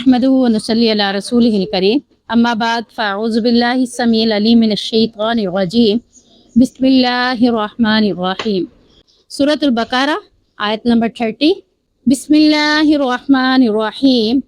نحمده ونصلي على رسوله الكريم اما بعد فاعوذ بالله السميع العليم من الشيطان الرجيم بسم الله الرحمن الرحيم سورة البقرہ آیت نمبر 30 بسم اللہ الرحمن الرحیم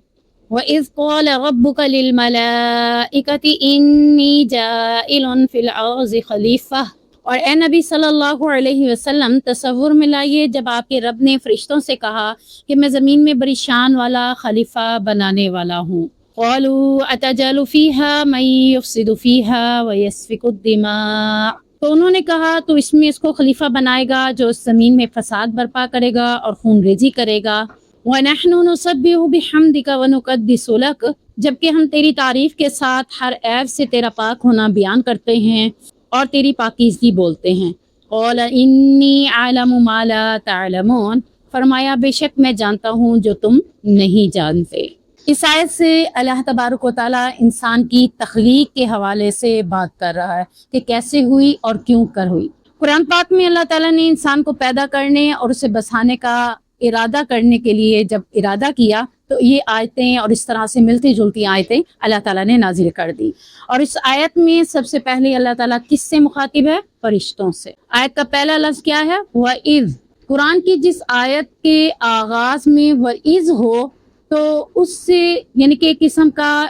وَإِذْ قَالَ رَبُّكَ لِلْمَلَائِكَةِ إِنِّي جَاعِلٌ فِي الْأَرْضِ خَلِيفَةً۔ اور اے نبی صلی اللہ علیہ وسلم تصور میں لائیے جب آپ کے رب نے فرشتوں سے کہا کہ میں زمین میں بڑی شان والا خلیفہ بنانے والا ہوں۔ قَالُوا أَتَجْعَلُ فِيهَا مَن يُفْسِدُ فِيهَا وَيَسْفِكُ الدِّمَاءَ۔ تو انہوں نے کہا تو اس میں اس کو خلیفہ بنائے گا جو اس زمین میں فساد برپا کرے گا اور خون ریزی کرے گا۔ وَنَحْنُ نُسَبِّحُ بِحَمْدِكَ وَنُقَدِّسُ لَكَ، جبکہ ہم تیری تعریف کے ساتھ ہر عیب سے تیرا پاک ہونا بیان کرتے ہیں اور تیری پاکیزگی بولتے ہیں۔ قَالَ إِنِّي أَعْلَمُ مَا لَا تَعْلَمُونَ، فرمایا بے شک میں جانتا ہوں جو تم نہیں جانتے۔ اس آیت سے اللہ تبارک و تعالیٰ انسان کی تخلیق کے حوالے سے بات کر رہا ہے کہ کیسے ہوئی اور کیوں کر ہوئی۔ قرآن پاک میں اللہ تعالیٰ نے انسان کو پیدا کرنے اور اسے بسانے کا ارادہ کرنے کے لیے جب ارادہ کیا تو یہ آیتیں اور اس طرح سے ملتی جلتی آیتیں اللہ تعالیٰ نے نازل کر دی۔ اور اس آیت میں سب سے پہلے اللہ تعالیٰ کس سے مخاطب ہے؟ فرشتوں سے۔ آیت کا پہلا لفظ کیا ہے؟ وَإِذْ۔ قرآن کی جس آیت کے آغاز میں وَإِذْ ہو تو اس سے یعنی کہ ایک قسم کا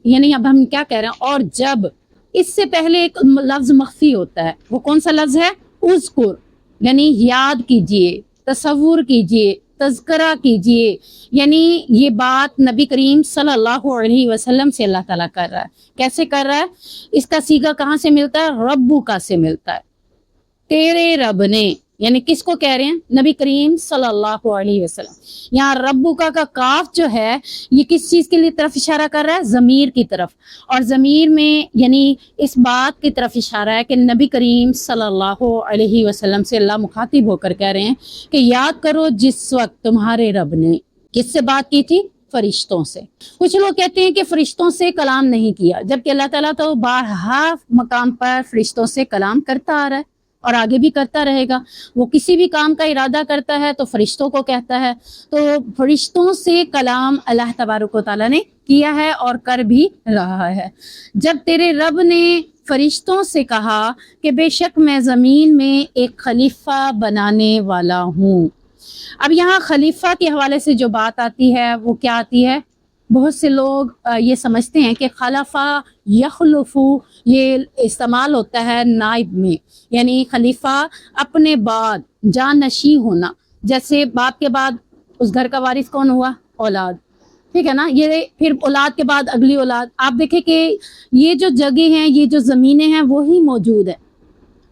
یعنی اب ہم کیا کہہ رہے ہیں، اور جب اس سے پہلے ایک لفظ مخفی ہوتا ہے، وہ کون سا لفظ ہے؟ اذکر، یعنی یاد کیجئے، تصور کیجئے، تذکرہ کیجئے، یعنی یہ بات نبی کریم صلی اللہ علیہ وسلم سے اللہ تعالیٰ کر رہا ہے۔ کیسے کر رہا ہے؟ اس کا صیغہ کہاں سے ملتا ہے؟ ربو کا سے ملتا ہے، تیرے رب نے، یعنی کس کو کہہ رہے ہیں؟ نبی کریم صلی اللہ علیہ وسلم۔ یہاں ربو کا کاف جو ہے یہ کس چیز کے لیے طرف اشارہ کر رہا ہے؟ ضمیر کی طرف، اور ضمیر میں یعنی اس بات کی طرف اشارہ ہے کہ نبی کریم صلی اللہ علیہ وسلم سے اللہ مخاطب ہو کر کہہ رہے ہیں کہ یاد کرو جس وقت تمہارے رب نے کس سے بات کی تھی؟ فرشتوں سے۔ کچھ لوگ کہتے ہیں کہ فرشتوں سے کلام نہیں کیا، جبکہ اللہ تعالیٰ تو بارہا مقام پر فرشتوں سے کلام کرتا آ رہا ہے اور آگے بھی کرتا رہے گا۔ وہ کسی بھی کام کا ارادہ کرتا ہے تو فرشتوں کو کہتا ہے، تو فرشتوں سے کلام اللہ تبارک و تعالیٰ نے کیا ہے اور کر بھی رہا ہے۔ جب تیرے رب نے فرشتوں سے کہا کہ بے شک میں زمین میں ایک خلیفہ بنانے والا ہوں۔ اب یہاں خلیفہ کے حوالے سے جو بات آتی ہے وہ کیا آتی ہے؟ بہت سے لوگ یہ سمجھتے ہیں کہ خلفہ یخلفو یہ استعمال ہوتا ہے نائب میں، یعنی خلیفہ اپنے بعد جانشین ہونا، جیسے باپ کے بعد اس گھر کا وارث کون ہوا؟ اولاد، ٹھیک ہے نا، یہ پھر اولاد کے بعد اگلی اولاد۔ آپ دیکھیں کہ یہ جو جگہ ہیں، یہ جو زمینیں ہیں وہی موجود ہیں۔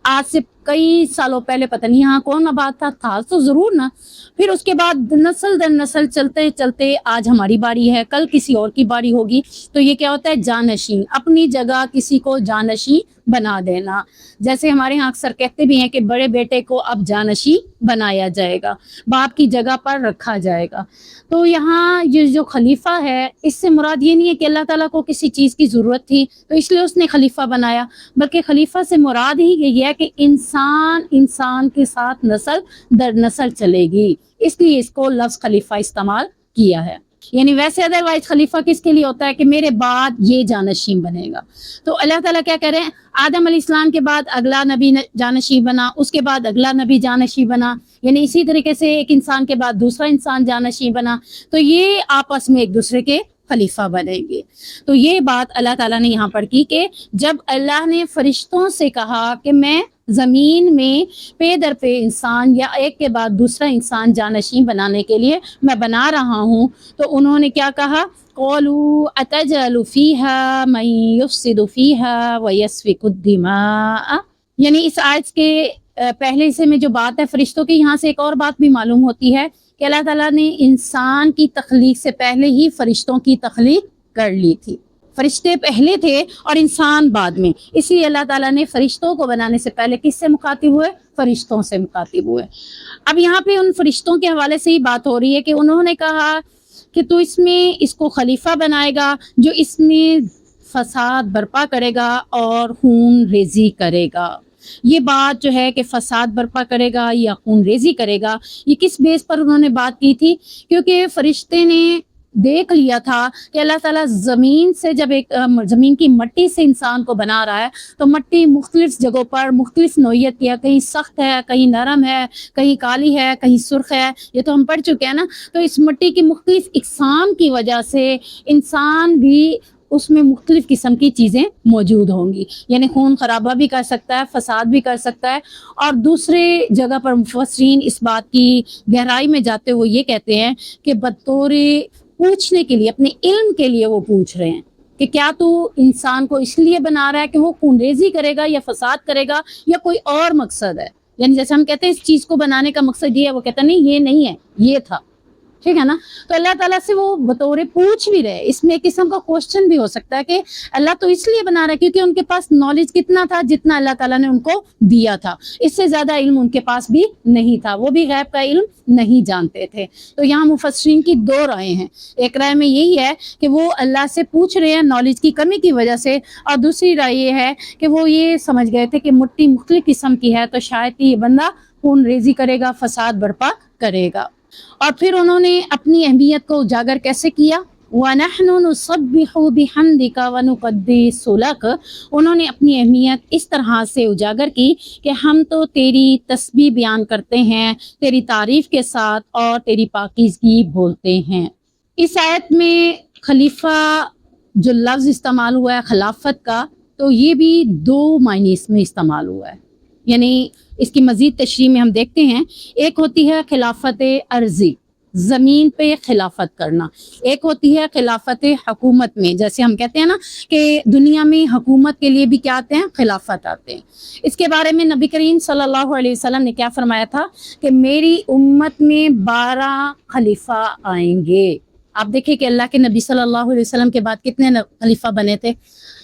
آج سے کئی سالوں پہلے پتہ نہیں یہاں کون آباد تھا تو ضرور نا، پھر اس کے بعد نسل در نسل چلتے چلتے آج ہماری باری ہے، کل کسی اور کی باری ہوگی، تو یہ کیا ہوتا ہے؟ جانشین، اپنی جگہ کسی کو جانشین بنا دینا۔ جیسے ہمارے ہاں اکثر کہتے بھی ہیں کہ بڑے بیٹے کو اب جانشین بنایا جائے گا، باپ کی جگہ پر رکھا جائے گا۔ تو یہاں یہ جو خلیفہ ہے اس سے مراد یہ نہیں ہے کہ اللہ تعالیٰ کو کسی چیز کی ضرورت تھی تو اس لیے اس نے خلیفہ بنایا، بلکہ خلیفہ سے مراد ہی یہ ہے کہ انسان کے ساتھ نسل در نسل چلے گی، اس لیے اس کو لفظ خلیفہ استعمال کیا ہے۔ یعنی ویسے ادروائز خلیفہ کس کے لیے ہوتا ہے کہ میرے بعد یہ جانشین بنے گا۔ تو اللہ تعالیٰ کیا کہہ رہے ہیں؟ آدم علیہ السلام کے بعد اگلا نبی جانشین بنا، اس کے بعد اگلا نبی جانشین بنا، یعنی اسی طریقے سے ایک انسان کے بعد دوسرا انسان جانشین بنا، تو یہ آپس میں ایک دوسرے کے خلیفہ بنیں گے۔ تو یہ بات اللہ تعالیٰ نے یہاں پر کی کہ جب اللہ نے فرشتوں سے کہا کہ میں زمین میں پے در پے انسان یا ایک کے بعد دوسرا انسان جانشین بنانے کے لیے میں بنا رہا ہوں، تو انہوں نے کیا کہا؟ قَالُوا أَتَجْعَلُ فِيهَا مَن يُفْسِدُ فِيهَا وَيَسْفِكُ الدِّمَاءَ۔ یعنی اس آیت کے پہلے حصے میں جو بات ہے فرشتوں کی، یہاں سے ایک اور بات بھی معلوم ہوتی ہے کہ اللہ تعالیٰ نے انسان کی تخلیق سے پہلے ہی فرشتوں کی تخلیق کر لی تھی۔ فرشتے پہلے تھے اور انسان بعد میں، اس لیے اللہ تعالیٰ نے فرشتوں کو بنانے سے پہلے کس سے مخاطب ہوئے؟ فرشتوں سے مخاطب ہوئے۔ اب یہاں پہ ان فرشتوں کے حوالے سے ہی بات ہو رہی ہے کہ انہوں نے کہا کہ تو اس میں اس کو خلیفہ بنائے گا جو اس میں فساد برپا کرے گا اور خون ریزی کرے گا۔ یہ بات جو ہے کہ فساد برپا کرے گا یا خون ریزی کرے گا، یہ کس بیس پر انہوں نے بات کی تھی؟ کیونکہ فرشتے نے دیکھ لیا تھا کہ اللہ تعالیٰ زمین سے جب ایک زمین کی مٹی سے انسان کو بنا رہا ہے تو مٹی مختلف جگہوں پر مختلف نوعیت کی ہے، کہیں سخت ہے، کہیں نرم ہے، کہیں کالی ہے، کہیں سرخ ہے، یہ تو ہم پڑھ چکے ہیں نا۔ تو اس مٹی کی مختلف اقسام کی وجہ سے انسان بھی اس میں مختلف قسم کی چیزیں موجود ہوں گی، یعنی خون خرابہ بھی کر سکتا ہے، فساد بھی کر سکتا ہے۔ اور دوسرے جگہ پر مفسرین اس بات کی گہرائی میں جاتے ہوئے یہ کہتے ہیں کہ بطور پوچھنے کے لیے، اپنے علم کے لیے وہ پوچھ رہے ہیں کہ کیا تو انسان کو اس لیے بنا رہا ہے کہ وہ خون ریزی کرے گا یا فساد کرے گا یا کوئی اور مقصد ہے؟ یعنی جیسے ہم کہتے ہیں اس چیز کو بنانے کا مقصد یہ ہے، وہ کہتا نہیں، یہ نہیں ہے، یہ تھا، ٹھیک ہے نا۔ تو اللہ تعالیٰ سے وہ بطور پوچھ بھی رہے، اس میں ایک قسم کا کوشچن بھی ہو سکتا ہے کہ اللہ تو اس لیے بنا رہا ہے کیونکہ ان کے پاس نالج کتنا تھا، جتنا اللہ تعالیٰ نے ان کو دیا تھا، اس سے زیادہ علم ان کے پاس بھی نہیں تھا، وہ بھی غیب کا علم نہیں جانتے تھے۔ تو یہاں مفسرین کی دو رائے ہیں، ایک رائے میں یہی ہے کہ وہ اللہ سے پوچھ رہے ہیں نالج کی کمی کی وجہ سے، اور دوسری رائے یہ ہے کہ وہ یہ سمجھ گئے تھے کہ مٹی مختلف قسم کی ہے تو شاید یہ بندہ خون ریزی کرے گا، فساد برپا کرے گا۔ اور پھر انہوں نے اپنی اہمیت کو اجاگر کیسے کیا؟ وَنَحْنُ نُسَبِّحُ بِحَمْدِكَ وَنُقَدِّسُ لَكَ، انہوں نے اپنی اہمیت اس طرح سے اجاگر کی کہ ہم تو تیری تسبیح بیان کرتے ہیں، تیری تعریف کے ساتھ اور تیری پاکیزگی بولتے ہیں۔ اس آیت میں خلیفہ جو لفظ استعمال ہوا ہے خلافت کا، تو یہ بھی دو معنی اس میں استعمال ہوا ہے، یعنی اس کی مزید تشریح میں ہم دیکھتے ہیں۔ ایک ہوتی ہے خلافت عرضی، زمین پہ خلافت کرنا، ایک ہوتی ہے خلافت حکومت میں، جیسے ہم کہتے ہیں نا کہ دنیا میں حکومت کے لیے بھی کیا آتے ہیں؟ خلافت آتے ہیں۔ اس کے بارے میں نبی کریم صلی اللہ علیہ وسلم نے کیا فرمایا تھا کہ میری امت میں 12 خلیفہ آئیں گے۔ آپ دیکھیں کہ اللہ کے نبی صلی اللہ علیہ وسلم کے بعد کتنے خلیفہ بنے تھے؟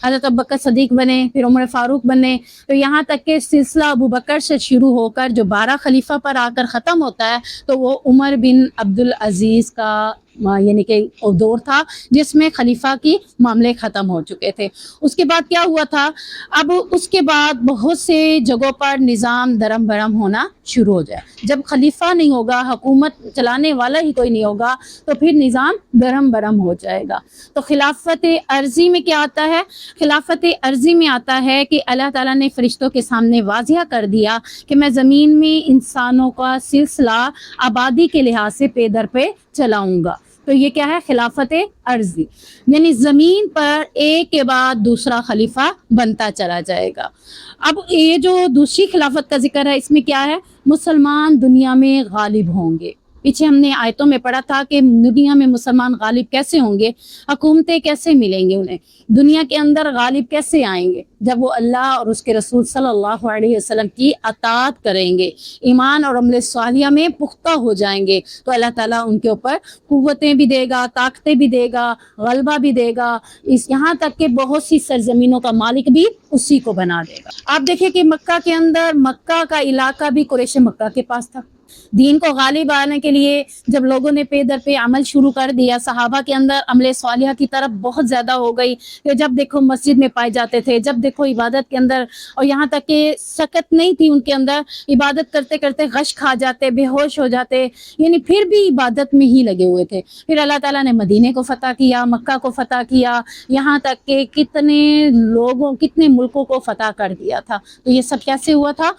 حضرت ابوبکر صدیق بنے، پھر عمر فاروق بنے، تو یہاں تک کہ سلسلہ ابوبکر سے شروع ہو کر جو 12 خلیفہ پر آ کر ختم ہوتا ہے تو وہ عمر بن عبدالعزیز کا یعنی کہ دور تھا جس میں خلیفہ کی معاملے ختم ہو چکے تھے۔ اس کے بعد کیا ہوا تھا؟ اب اس کے بعد بہت سے جگہوں پر نظام درم برم ہونا شروع ہو جائے۔ جب خلیفہ نہیں ہوگا، حکومت چلانے والا ہی کوئی نہیں ہوگا، تو پھر نظام درم برم ہو جائے گا۔ تو خلافت عرضی میں کیا آتا ہے؟ خلافت عرضی میں آتا ہے کہ اللہ تعالیٰ نے فرشتوں کے سامنے واضح کر دیا کہ میں زمین میں انسانوں کا سلسلہ آبادی کے لحاظ سے پے در پہ چلاؤں گا۔ تو یہ کیا ہے؟ خلافت عرضی، یعنی زمین پر ایک کے بعد دوسرا خلیفہ بنتا چلا جائے گا۔ اب یہ جو دوسری خلافت کا ذکر ہے، اس میں کیا ہے؟ مسلمان دنیا میں غالب ہوں گے۔ پیچھے ہم نے آیتوں میں پڑھا تھا کہ دنیا میں مسلمان غالب کیسے ہوں گے، حکومتیں کیسے ملیں گے انہیں، دنیا کے اندر غالب کیسے آئیں گے؟ جب وہ اللہ اور اس کے رسول صلی اللہ علیہ وسلم کی اطاعت کریں گے، ایمان اور عمل صالحہ میں پختہ ہو جائیں گے، تو اللہ تعالیٰ ان کے اوپر قوتیں بھی دے گا، طاقتیں بھی دے گا، غلبہ بھی دے گا، یہاں تک کہ بہت سی سرزمینوں کا مالک بھی اسی کو بنا دے گا۔ آپ دیکھیں کہ مکہ کے اندر، مکہ کا علاقہ بھی قریش مکہ کے پاس تھا۔ دین کو غالب آنے کے لیے جب لوگوں نے پے در پہ عمل شروع کر دیا، صحابہ کے اندر عمل صالحہ کی طرف بہت زیادہ ہو گئی کہ جب دیکھو مسجد میں پائے جاتے تھے، جب دیکھو عبادت کے اندر، اور یہاں تک کہ سکت نہیں تھی ان کے اندر، عبادت کرتے کرتے غش کھا جاتے، بے ہوش ہو جاتے، یعنی پھر بھی عبادت میں ہی لگے ہوئے تھے۔ پھر اللہ تعالیٰ نے مدینے کو فتح کیا، مکہ کو فتح کیا، یہاں تک کہ کتنے لوگوں، کتنے ملکوں کو فتح کر دیا تھا۔ تو یہ سب کیسے ہوا تھا؟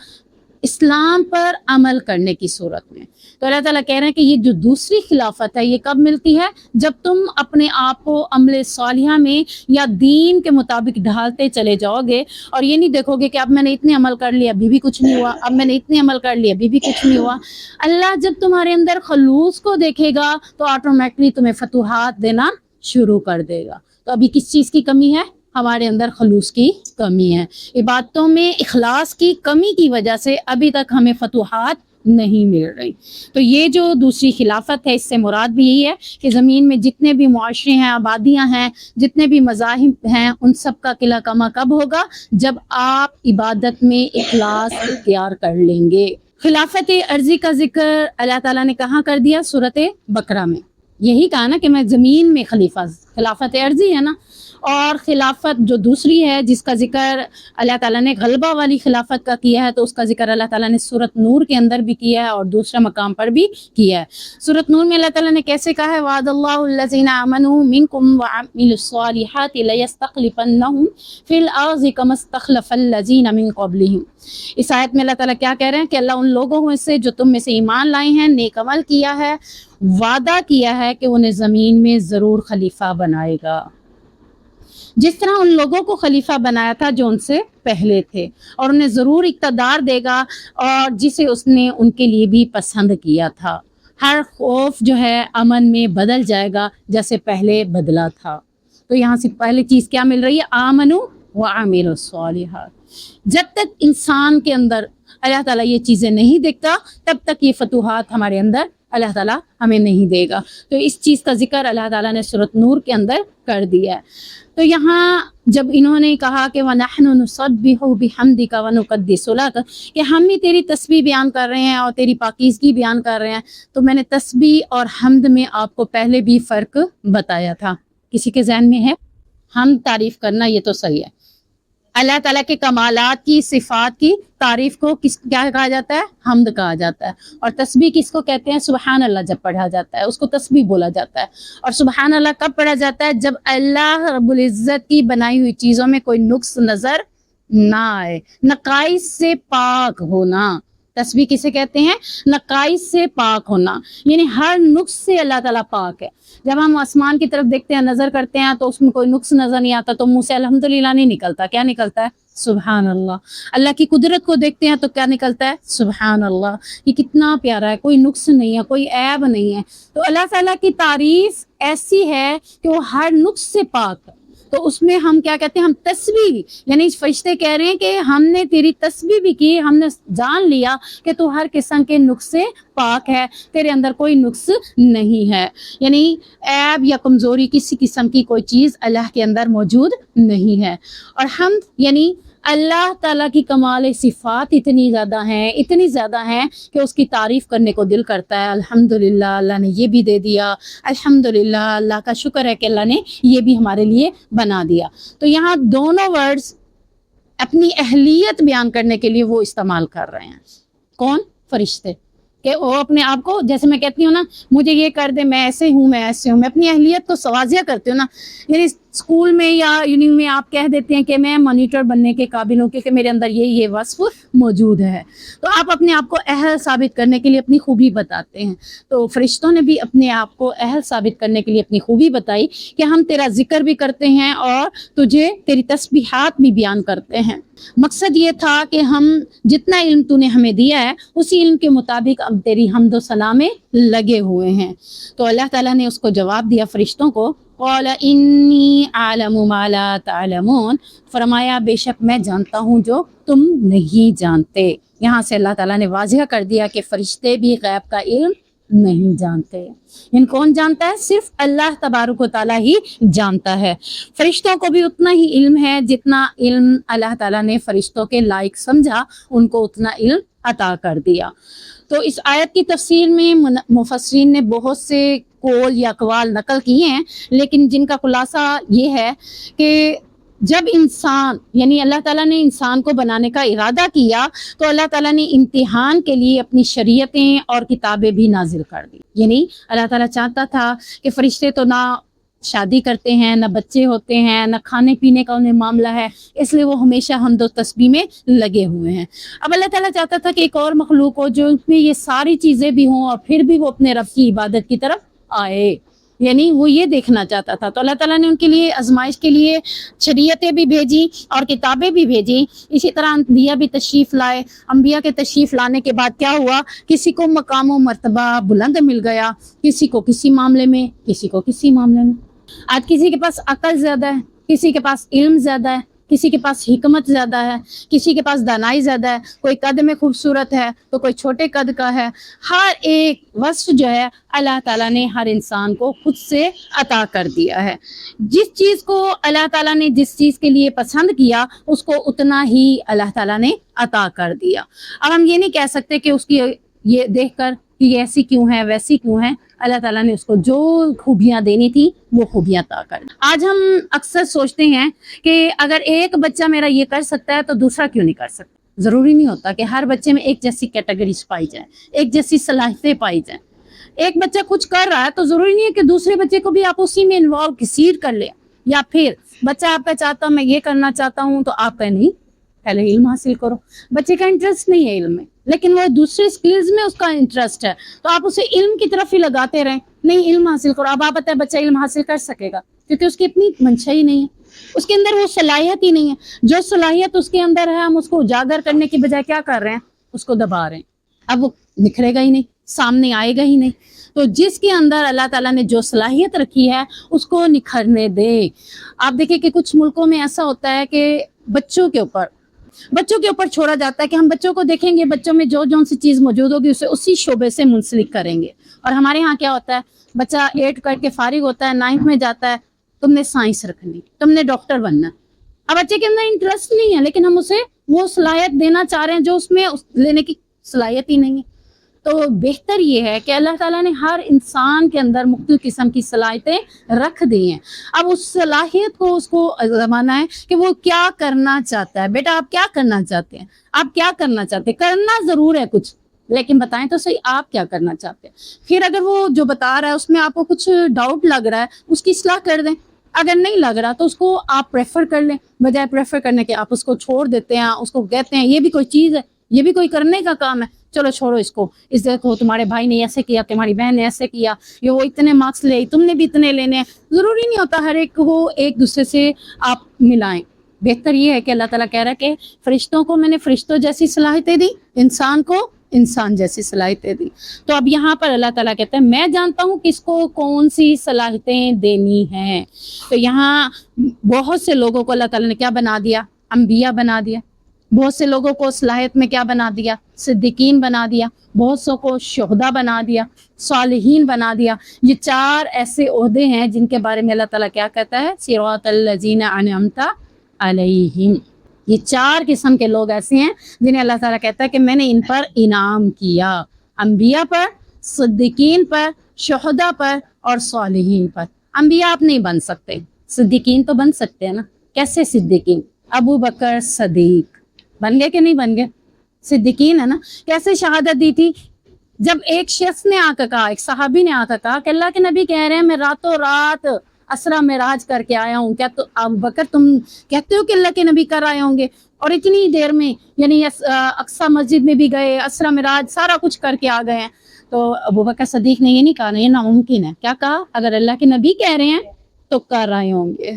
اسلام پر عمل کرنے کی صورت میں۔ تو اللہ تعالیٰ کہہ رہے ہیں کہ یہ جو دوسری خلافت ہے یہ کب ملتی ہے؟ جب تم اپنے آپ کو عمل صالحہ میں یا دین کے مطابق ڈھالتے چلے جاؤ گے، اور یہ نہیں دیکھو گے کہ اب میں نے اتنے عمل کر لیا ابھی بھی کچھ نہیں ہوا، اب میں نے اتنے عمل کر لیا ابھی بھی کچھ نہیں ہوا۔ اللہ جب تمہارے اندر خلوص کو دیکھے گا تو آٹومیٹکلی تمہیں فتوحات دینا شروع کر دے گا۔ تو ابھی کس چیز کی کمی ہے؟ ہمارے اندر خلوص کی کمی ہے، عبادتوں میں اخلاص کی کمی کی وجہ سے ابھی تک ہمیں فتوحات نہیں مل رہی۔ تو یہ جو دوسری خلافت ہے، اس سے مراد بھی یہی ہے کہ زمین میں جتنے بھی معاشرے ہیں، آبادیاں ہیں، جتنے بھی مذاہب ہیں، ان سب کا قلہ کما کب ہوگا؟ جب آپ عبادت میں اخلاص اختیار کر لیں گے۔ خلافت عرضی کا ذکر اللہ تعالیٰ نے کہاں کر دیا؟ سورۃ بقرہ میں۔ یہی کہا نا کہ میں زمین میں خلافت عرضی ہے نا، اور خلافت جو دوسری ہے جس کا ذکر اللہ تعالیٰ نے غلبہ والی خلافت کا کیا ہے، تو اس کا ذکر اللہ تعالیٰ نے سورۃ نور کے اندر بھی کیا ہے اور دوسرے مقام پر بھی کیا ہے۔ سورۃ نور میں اللہ تعالیٰ نے کیسے کہا ہے، وعد اللہ الذین آمنوا منکم وعملوا الصالحات لیستخلفنہم فی الارض کما استخلف الذین من قبلہم۔ اس آیت میں اللہ تعالیٰ کیا کہہ رہے ہیں کہ اللہ ان لوگوں میں سے جو تم میں سے ایمان لائے ہیں، نیک عمل کیا ہے، وعدہ کیا ہے کہ انہیں زمین میں ضرور خلیفہ بنائے گا، جس طرح ان لوگوں کو خلیفہ بنایا تھا جو ان سے پہلے تھے، اور انہیں ضرور اقتدار دے گا اور جسے اس نے ان کے لیے بھی پسند کیا تھا۔ ہر خوف جو ہے امن میں بدل جائے گا جیسے پہلے بدلا تھا۔ تو یہاں سے پہلی چیز کیا مل رہی ہے، آمنو وعملوا الصالحات۔ جب تک انسان کے اندر اللہ تعالیٰ یہ چیزیں نہیں دیکھتا، تب تک یہ فتوحات ہمارے اندر اللہ تعالیٰ ہمیں نہیں دے گا۔ تو اس چیز کا ذکر اللہ تعالیٰ نے سورۃ نور کے اندر کر دیا ہے۔ تو یہاں جب انہوں نے کہا کہ وَنَحْنُ نُسَبِّحُ بِحَمْدِكَ وَنُقَدِّسُ لَكَ، کہ ہم بھی تیری تسبیح بیان کر رہے ہیں اور تیری پاکیزگی بیان کر رہے ہیں، تو میں نے تسبیح اور حمد میں آپ کو پہلے بھی فرق بتایا تھا۔ کسی کے ذہن میں ہے؟ ہم تعریف کرنا یہ تو صحیح ہے، اللہ تعالیٰ کے کمالات کی، صفات کی تعریف کو کیا کہا جاتا ہے، حمد کہا جاتا ہے، اور تسبیح کس کو کہتے ہیں، سبحان اللہ جب پڑھا جاتا ہے اس کو تسبیح بولا جاتا ہے۔ اور سبحان اللہ کب پڑھا جاتا ہے، جب اللہ رب العزت کی بنائی ہوئی چیزوں میں کوئی نقص نظر نہ آئے، نقائص سے پاک ہونا۔ تسبیح کسے کہتے ہیں، نقائص سے پاک ہونا، یعنی ہر نقص سے اللہ تعالیٰ پاک ہے۔ جب ہم آسمان کی طرف دیکھتے ہیں، نظر کرتے ہیں تو اس میں کوئی نقص نظر نہیں آتا، تو منہ سے الحمدللہ نہیں نکلتا، کیا نکلتا ہے، سبحان اللہ۔ اللہ کی قدرت کو دیکھتے ہیں تو کیا نکلتا ہے، سبحان اللہ، یہ کتنا پیارا ہے، کوئی نقص نہیں ہے، کوئی عیب نہیں ہے۔ تو اللہ تعالیٰ کی تعریف ایسی ہے کہ وہ ہر نقص سے پاک ہے۔ تو اس میں ہم کیا کہتے ہیں، ہم تسبیح، یعنی فرشتے کہہ رہے ہیں کہ ہم نے تیری تسبیح بھی کی، ہم نے جان لیا کہ تو ہر قسم کے نقص سے پاک ہے، تیرے اندر کوئی نقص نہیں ہے، یعنی عیب یا کمزوری کسی قسم کی کوئی چیز اللہ کے اندر موجود نہیں ہے۔ اور حمد یعنی اللہ تعالیٰ کی کمال صفات اتنی زیادہ ہیں کہ اس کی تعریف کرنے کو دل کرتا ہے۔ الحمدللہ اللہ نے یہ بھی دے دیا، الحمدللہ اللہ کا شکر ہے کہ اللہ نے یہ بھی ہمارے لیے بنا دیا۔ تو یہاں دونوں ورڈز اپنی اہلیت بیان کرنے کے لیے وہ استعمال کر رہے ہیں۔ کون؟ فرشتے، کہ وہ اپنے آپ کو، جیسے میں کہتی ہوں نا مجھے یہ کر دے، میں ایسے ہوں، میں اپنی اہلیت کو واضح کرتی ہوں نا۔ یعنی اسکول میں یا یونیورسٹی میں آپ کہہ دیتے ہیں کہ میں مانیٹر بننے کے قابل ہوں کیونکہ میرے اندر یہ وصف موجود ہے، تو آپ اپنے آپ کو اہل ثابت کرنے کے لیے اپنی خوبی بتاتے ہیں۔ تو فرشتوں نے بھی اپنے آپ کو اہل ثابت کرنے کے لیے اپنی خوبی بتائی کہ ہم تیرا ذکر بھی کرتے ہیں اور تجھے تیری تسبیحات بھی بیان کرتے ہیں۔ مقصد یہ تھا کہ ہم جتنا علم تو نے ہمیں دیا ہے اسی علم کے مطابق اب تیری حمد و ثنا میں لگے ہوئے ہیں۔ تو اللہ تعالیٰ نے اس کو جواب دیا فرشتوں کو، قال انی اعلم ما لا تعلمون، فرمایا بے شک میں جانتا ہوں جو تم نہیں جانتے۔ یہاں سے اللہ تعالیٰ نے واضح کر دیا کہ فرشتے بھی غیب کا علم نہیں جانتے۔ ان کون جانتا ہے؟ صرف اللہ تبارک و تعالیٰ ہی جانتا ہے۔ فرشتوں کو بھی اتنا ہی علم ہے جتنا علم اللہ تعالیٰ نے فرشتوں کے لائق سمجھا، ان کو اتنا علم عطا کر دیا۔ تو اس آیت کی تفسیر میں مفسرین نے بہت سے قول یا اقوال نقل کیے ہیں، لیکن جن کا خلاصہ یہ ہے کہ جب انسان، یعنی اللہ تعالیٰ نے انسان کو بنانے کا ارادہ کیا تو اللہ تعالیٰ نے امتحان کے لیے اپنی شریعتیں اور کتابیں بھی نازل کر دی۔ یعنی اللہ تعالیٰ چاہتا تھا کہ فرشتے تو نہ شادی کرتے ہیں، نہ بچے ہوتے ہیں، نہ کھانے پینے کا انہیں معاملہ ہے، اس لیے وہ ہمیشہ حمد و تسبیح میں لگے ہوئے ہیں۔ اب اللہ تعالیٰ چاہتا تھا کہ ایک اور مخلوق ہو جو اس میں یہ ساری چیزیں بھی ہوں اور پھر بھی وہ اپنے رب کی عبادت کی طرف آئے، یعنی وہ یہ دیکھنا چاہتا تھا۔ تو اللہ تعالیٰ نے ان کے لیے آزمائش کے لیے شریعتیں بھی بھیجی اور کتابیں بھی بھیجی۔ اسی طرح انبیاء بھی تشریف لائے۔ انبیاء کے تشریف لانے کے بعد کیا ہوا، کسی کو مقام و مرتبہ بلند مل گیا، کسی کو کسی معاملے میں، کسی کو کسی معاملے میں۔ آج کسی کے پاس عقل زیادہ ہے، کسی کے پاس علم زیادہ ہے، کسی کے پاس حکمت زیادہ ہے، کسی کے پاس دانائی زیادہ ہے، کوئی قد میں خوبصورت ہے تو کوئی چھوٹے قد کا ہے۔ ہر ایک وصف جو ہے اللہ تعالیٰ نے ہر انسان کو خود سے عطا کر دیا ہے۔ جس چیز کو اللہ تعالیٰ نے جس چیز کے لیے پسند کیا اس کو اتنا ہی اللہ تعالیٰ نے عطا کر دیا۔ اب ہم یہ نہیں کہہ سکتے کہ اس کی یہ دیکھ کر کہ یہ ایسی کیوں ہے، ویسی کیوں ہے، اللہ تعالیٰ نے اس کو جو خوبیاں دینی تھی وہ خوبیاں عطا کر دی۔ آج ہم اکثر سوچتے ہیں کہ اگر ایک بچہ میرا یہ کر سکتا ہے تو دوسرا کیوں نہیں کر سکتا۔ ضروری نہیں ہوتا کہ ہر بچے میں ایک جیسی کیٹیگریز پائی جائیں، ایک جیسی صلاحیتیں پائی جائیں۔ ایک بچہ کچھ کر رہا ہے تو ضروری نہیں ہے کہ دوسرے بچے کو بھی آپ اسی میں انوالو کثیر کر لیں، یا پھر بچہ آپ کا چاہتا میں یہ کرنا چاہتا ہوں تو آپ کا نہیں، پہلے علم حاصل کرو۔ بچے کا انٹرسٹ نہیں ہے علم میں لیکن وہ دوسرے سکلز میں اس کا انٹرسٹ ہے تو آپ اسے علم کی طرف ہی لگاتے رہیں، نہیں علم حاصل کرو۔ اب آپ بتائیں بچہ علم حاصل کر سکے گا؟ کیونکہ اس کی اتنی منشا ہی نہیں ہے، اس کے اندر وہ صلاحیت ہی نہیں ہے۔ جو صلاحیت اس کے اندر ہے ہم اس کو اجاگر کرنے کی بجائے کیا کر رہے ہیں؟ اس کو دبا رہے ہیں۔ اب وہ نکھرے گا ہی نہیں، سامنے آئے گا ہی نہیں۔ تو جس کے اندر اللہ تعالیٰ نے جو صلاحیت رکھی ہے اس کو نکھرنے دے۔ آپ دیکھیں کہ کچھ ملکوں میں ایسا ہوتا ہے کہ بچوں کے اوپر چھوڑا جاتا ہے کہ ہم بچوں کو دیکھیں گے، بچوں میں جو سی چیز موجود ہوگی اسے اسی شعبے سے منسلک کریں گے۔ اور ہمارے ہاں کیا ہوتا ہے، بچہ 8 کر کے فارغ ہوتا ہے، 9 میں جاتا ہے، تم نے سائنس رکھنی، تم نے ڈاکٹر بننا۔ اب بچے کے اندر انٹرسٹ نہیں ہے لیکن ہم اسے وہ صلاحیت دینا چاہ رہے ہیں جو اس میں لینے کی صلاحیت ہی نہیں ہے۔ تو بہتر یہ ہے کہ اللہ تعالیٰ نے ہر انسان کے اندر مختلف قسم کی صلاحیتیں رکھ دی ہیں۔ اب اس صلاحیت کو اس کو زمانہ ہے کہ وہ کیا کرنا چاہتا ہے۔ بیٹا آپ کیا کرنا چاہتے ہیں؟ آپ کیا کرنا چاہتے ہیں؟ کرنا ضرور ہے کچھ، لیکن بتائیں تو صحیح آپ کیا کرنا چاہتے ہیں۔ پھر اگر وہ جو بتا رہا ہے اس میں آپ کو کچھ ڈاؤٹ لگ رہا ہے اس کی اصلاح کر دیں، اگر نہیں لگ رہا تو اس کو آپ پریفر کر لیں، بجائے پریفر کرنے کے آپ اس کو چھوڑ دیتے ہیں، اس کو کہتے ہیں یہ بھی کوئی چیز ہے، یہ بھی کوئی کرنے کا کام ہے، چلو چھوڑو اس کو، اس دیکھو تمہارے بھائی نے ایسے کیا، تمہاری بہن نے ایسے کیا، یہ وہ اتنے مارکس لے، تم نے بھی اتنے لینے ہیں۔ ضروری نہیں ہوتا ہر ایک کو ایک دوسرے سے آپ ملائیں۔ بہتر یہ ہے کہ اللہ تعالیٰ کہہ رہا ہے کہ فرشتوں کو میں نے فرشتوں جیسی صلاحیتیں دی، انسان کو انسان جیسی صلاحیتیں دی۔ تو اب یہاں پر اللہ تعالیٰ کہتے ہیں میں جانتا ہوں کس کو کون سی صلاحیتیں دینی ہیں۔ تو یہاں بہت سے لوگوں کو اللہ تعالیٰ نے کیا بنا دیا؟ انبیاء بنا دیا۔ بہت سے لوگوں کو صلاحیت میں کیا بنا دیا؟ صدیقین بنا دیا۔ بہت سو کو شہداء بنا دیا، صالحین بنا دیا۔ یہ 4 ایسے عہدے ہیں جن کے بارے میں اللہ تعالیٰ کیا کہتا ہے؟ صراط الذین انعمت علیہم۔ یہ 4 قسم کے لوگ ایسے ہیں جنہیں اللہ تعالیٰ کہتا ہے کہ میں نے ان پر انعام کیا، انبیاء پر، صدیقین پر، شہداء پر اور صالحین پر۔ انبیاء آپ نہیں بن سکتے، صدیقین تو بن سکتے ہیں نا۔ کیسے صدیقین؟ ابو بکر صدیق بن گئے کہ نہیں بن گئے؟ صدیقین ہے نا۔ کیسے شہادت دی تھی؟ جب ایک شخص نے آ کر کہا، ایک صحابی نے آ کر کہا کہ اللہ کے نبی کہہ رہے ہیں میں راتوں رات اسرا معراج کر کے آیا ہوں، کیا تو ابو بکر تم کہتے ہو کہ اللہ کے نبی کر آئے ہوں گے؟ اور اتنی دیر میں یعنی اقصی مسجد میں بھی گئے، اسرا معراج سارا کچھ کر کے آ گئے ہیں۔ تو ابو بکر صدیق نے یہ نہیں کہا، یہ ناممکن ہے۔ کیا کہا؟ اگر اللہ کے نبی کہہ رہے ہیں تو کر آئے ہوں گے۔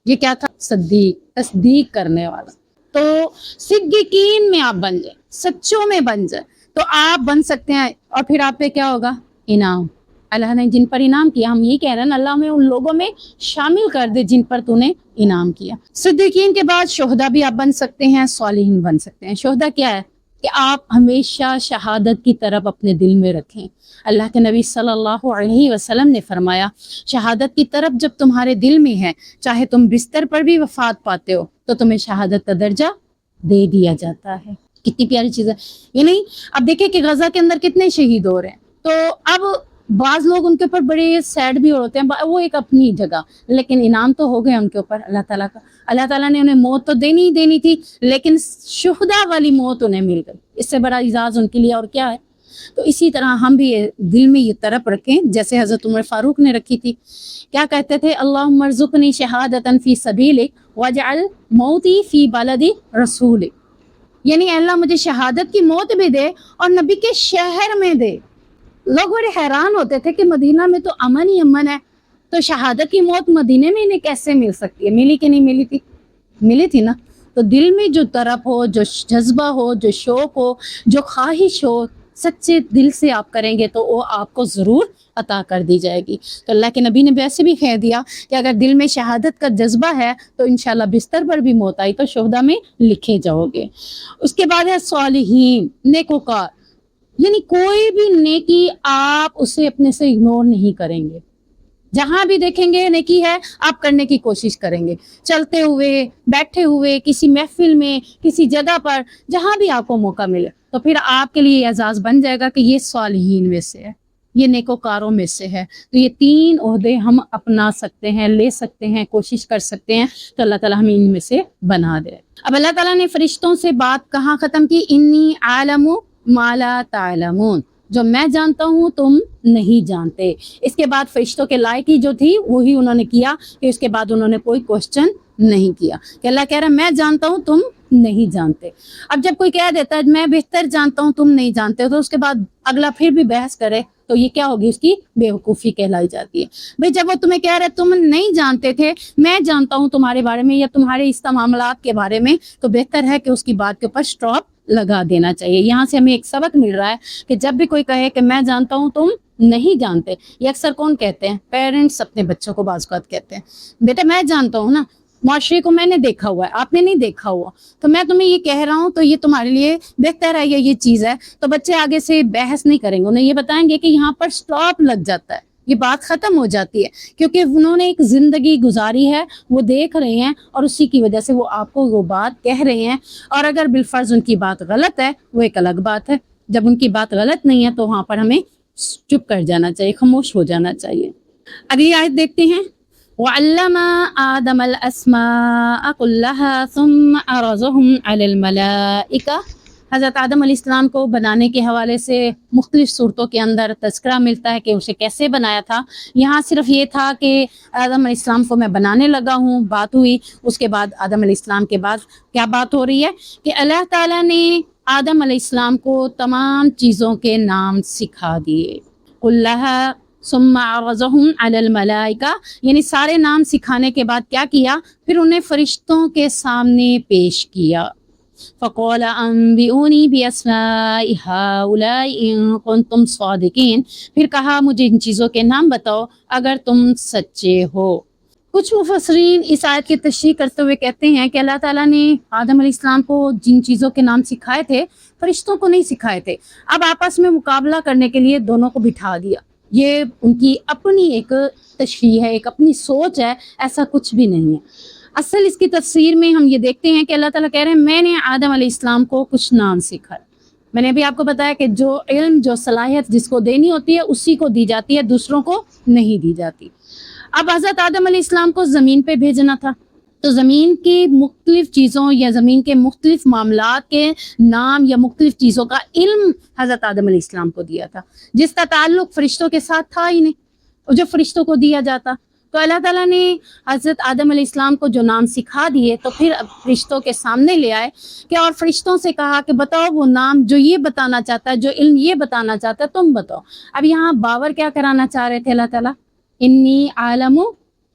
یہ کیا تھا؟ صدیق، تصدیق کرنے والا۔ تو صدیقین میں آپ بن جائیں، سچوں میں بن جائیں تو آپ بن سکتے ہیں۔ اور پھر آپ پہ کیا ہوگا؟ انعام۔ اللہ نے جن پر انعام کیا، ہم یہ کہہ رہے ہیں اللہ ہمیں ان لوگوں میں شامل کر دے جن پر تو نے انعام کیا۔ صدیقین کے بعد شہداء بھی آپ بن سکتے ہیں، صالحین بن سکتے ہیں۔ شہداء کیا ہے؟ کہ آپ ہمیشہ شہادت کی طرف اپنے دل میں رکھیں۔ اللہ کے نبی صلی اللہ علیہ وسلم نے فرمایا شہادت کی طرف جب تمہارے دل میں ہے، چاہے تم بستر پر بھی وفات پاتے ہو تو تمہیں شہادت کا درجہ دے دیا جاتا ہے۔ کتنی پیاری چیز ہے یہ نہیں؟ اب دیکھیں کہ غزہ کے اندر کتنے شہید ہو رہے ہیں، تو اب بعض لوگ ان کے اوپر بڑے سیڈ بھی ہوتے ہیں، وہ ایک اپنی جگہ، لیکن انعام تو ہو گیا ان کے اوپر اللہ تعالیٰ کا۔ اللہ تعالیٰ نے انہیں موت تو دینی ہی دینی تھی لیکن شہداء والی موت انہیں مل گئی، اس سے بڑا اعزاز ان کے لیے اور کیا ہے؟ تو اسی طرح ہم بھی دل میں یہ طرف رکھیں جیسے حضرت عمر فاروق نے رکھی تھی۔ کیا کہتے تھے؟ اللہم ارزقنی شہادتا فی سبیلک واجعل موتی فی بلد رسولک، یعنی اللہ مجھے شہادت کی موت بھی دے اور نبی کے شہر میں دے۔ لوگ بڑے حیران ہوتے تھے کہ مدینہ میں تو امن ہی امن ہے، تو شہادت کی موت مدینے میں انہیں کیسے مل سکتی ہے؟ ملی کہ نہیں ملی تھی؟ ملی تھی نا۔ تو دل میں جو طرف ہو، جو جذبہ ہو، جو شوق ہو، جو خواہش ہو، سچے دل سے آپ کریں گے تو وہ آپ کو ضرور عطا کر دی جائے گی۔ تو اللہ کے نبی نے ویسے بھی کہہ دیا کہ اگر دل میں شہادت کا جذبہ ہے تو انشاءاللہ بستر پر بھی موت آئی تو شہداء میں لکھے جاؤ گے۔ اس کے بعد ہے صالحین، نیکوکار، یعنی کوئی بھی نیکی آپ اسے اپنے سے اگنور نہیں کریں گے۔ جہاں بھی دیکھیں گے نیکی ہے آپ کرنے کی کوشش کریں گے، چلتے ہوئے، بیٹھے ہوئے، کسی محفل میں، کسی جگہ پر، جہاں بھی آپ کو موقع ملے تو پھر آپ کے لیے اعزاز بن جائے گا کہ یہ صالحین میں سے ہے، یہ نیکوکاروں میں سے ہے۔ تو یہ 3 عہدے ہم اپنا سکتے ہیں، لے سکتے ہیں، کوشش کر سکتے ہیں، تو اللہ تعالیٰ ہمیں ان میں سے بنا دے۔ اب اللہ تعالیٰ نے فرشتوں سے بات کہاں ختم کی؟ انی عالم ما لا تعلمون، جو میں جانتا ہوں تم نہیں جانتے۔ اس کے بعد فرشتوں کے لائق ہی جو تھی وہی انہوں نے کیا، کہ اس کے بعد انہوں نے کوئی کوشچن نہیں کیا، کہ اللہ کہہ رہا ہے میں جانتا ہوں تم نہیں جانتے۔ اب جب کوئی کہہ دیتا ہے میں بہتر جانتا ہوں تم نہیں جانتے، تو اس کے بعد اگلا پھر بھی بحث کرے تو یہ کیا ہوگی؟ اس کی بے وقوفی کہلائی جاتی ہے۔ بھئی جب وہ تمہیں کہہ رہے تم نہیں جانتے تھے، میں جانتا ہوں تمہارے بارے میں یا تمہارے اس معاملات کے بارے میں، تو بہتر ہے کہ اس کی بات کے اوپر سٹاپ لگا دینا چاہیے۔ یہاں سے ہمیں ایک سبق مل رہا ہے کہ جب بھی کوئی کہے کہ میں جانتا ہوں تم نہیں جانتے، یہ اکثر کون کہتے ہیں؟ پیرنٹس اپنے بچوں کو بعض اوقات کہتے ہیں بیٹا میں جانتا ہوں نا، معاشرے کو میں نے دیکھا ہوا ہے، آپ نے نہیں دیکھا ہوا، تو میں تمہیں یہ کہہ رہا ہوں تو یہ تمہارے لیے بہتر ہے یا یہ چیز ہے۔ تو بچے آگے سے بحث نہیں کریں گے، انہیں یہ بتائیں گے کہ یہاں پر سٹاپ لگ جاتا ہے، یہ بات ختم ہو جاتی ہے، کیونکہ انہوں نے ایک زندگی گزاری ہے، وہ دیکھ رہے ہیں اور اسی کی وجہ سے وہ آپ کو وہ بات کہہ رہے ہیں۔ اور اگر بالفرض ان کی بات غلط ہے وہ ایک الگ بات ہے، جب ان کی بات غلط نہیں ہے تو وہاں پر ہمیں چپ کر جانا چاہیے، خاموش ہو جانا چاہیے۔ اگلی آیت دیکھتے ہیں، وَعَلَّمَ آدَمَ الْأَسْمَاءَ كُلَّهَا ثُمَّ عَرَضَهُمْ عَلَى الْمَلَائِكَةِ۔ حضرت آدم علیہ السلام کو بنانے کے حوالے سے مختلف صورتوں کے اندر تذکرہ ملتا ہے کہ اسے کیسے بنایا تھا۔ یہاں صرف یہ تھا کہ آدم علیہ السلام کو میں بنانے لگا ہوں، بات ہوئی، اس کے بعد آدم علیہ السلام کے بعد کیا بات ہو رہی ہے کہ اللہ تعالیٰ نے آدم علیہ السلام کو تمام چیزوں کے نام سکھا دیے۔ کلھا ثم عرضهم علی الملائکہ، یعنی سارے نام سکھانے کے بعد کیا کیا؟ پھر انہیں فرشتوں کے سامنے پیش کیا۔ فقال انبئونی باسماء ہؤلاء ان کنتم صادقین، پھر کہا مجھے ان چیزوں کے نام بتاؤ اگر تم سچے ہو۔ کچھ مفسرین اس آیت کی تشریح کرتے ہوئے کہتے ہیں کہ اللہ تعالیٰ نے آدم علیہ السلام کو جن چیزوں کے نام سکھائے تھے فرشتوں کو نہیں سکھائے تھے۔ اب آپس میں مقابلہ کرنے کے لیے دونوں کو بٹھا دیا، یہ ان کی اپنی ایک تشریح ہے، ایک اپنی سوچ ہے، ایسا کچھ بھی نہیں ہے۔ اصل اس کی تفسیر میں ہم یہ دیکھتے ہیں کہ اللہ تعالیٰ کہہ رہے ہیں میں نے آدم علیہ السلام کو کچھ نام سکھائے۔ میں نے ابھی آپ کو بتایا کہ جو علم، جو صلاحیت جس کو دینی ہوتی ہے اسی کو دی جاتی ہے، دوسروں کو نہیں دی جاتی۔ اب حضرت آدم علیہ السلام کو زمین پہ بھیجنا تھا، تو زمین کی مختلف چیزوں یا زمین کے مختلف معاملات کے نام یا مختلف چیزوں کا علم حضرت آدم علیہ السلام کو دیا تھا، جس کا تعلق فرشتوں کے ساتھ تھا ہی نہیں، اور جو فرشتوں کو دیا جاتا۔ تو اللہ تعالیٰ نے حضرت آدم علیہ السلام کو جو نام سکھا دیے تو پھر فرشتوں کے سامنے لے آئے کہ اور فرشتوں سے کہا کہ بتاؤ وہ نام جو یہ بتانا چاہتا ہے، جو علم یہ بتانا چاہتا ہے، تم بتاؤ۔ اب یہاں باور کیا کرانا چاہ رہے تھے اللہ تعالیٰ؟ انی عالم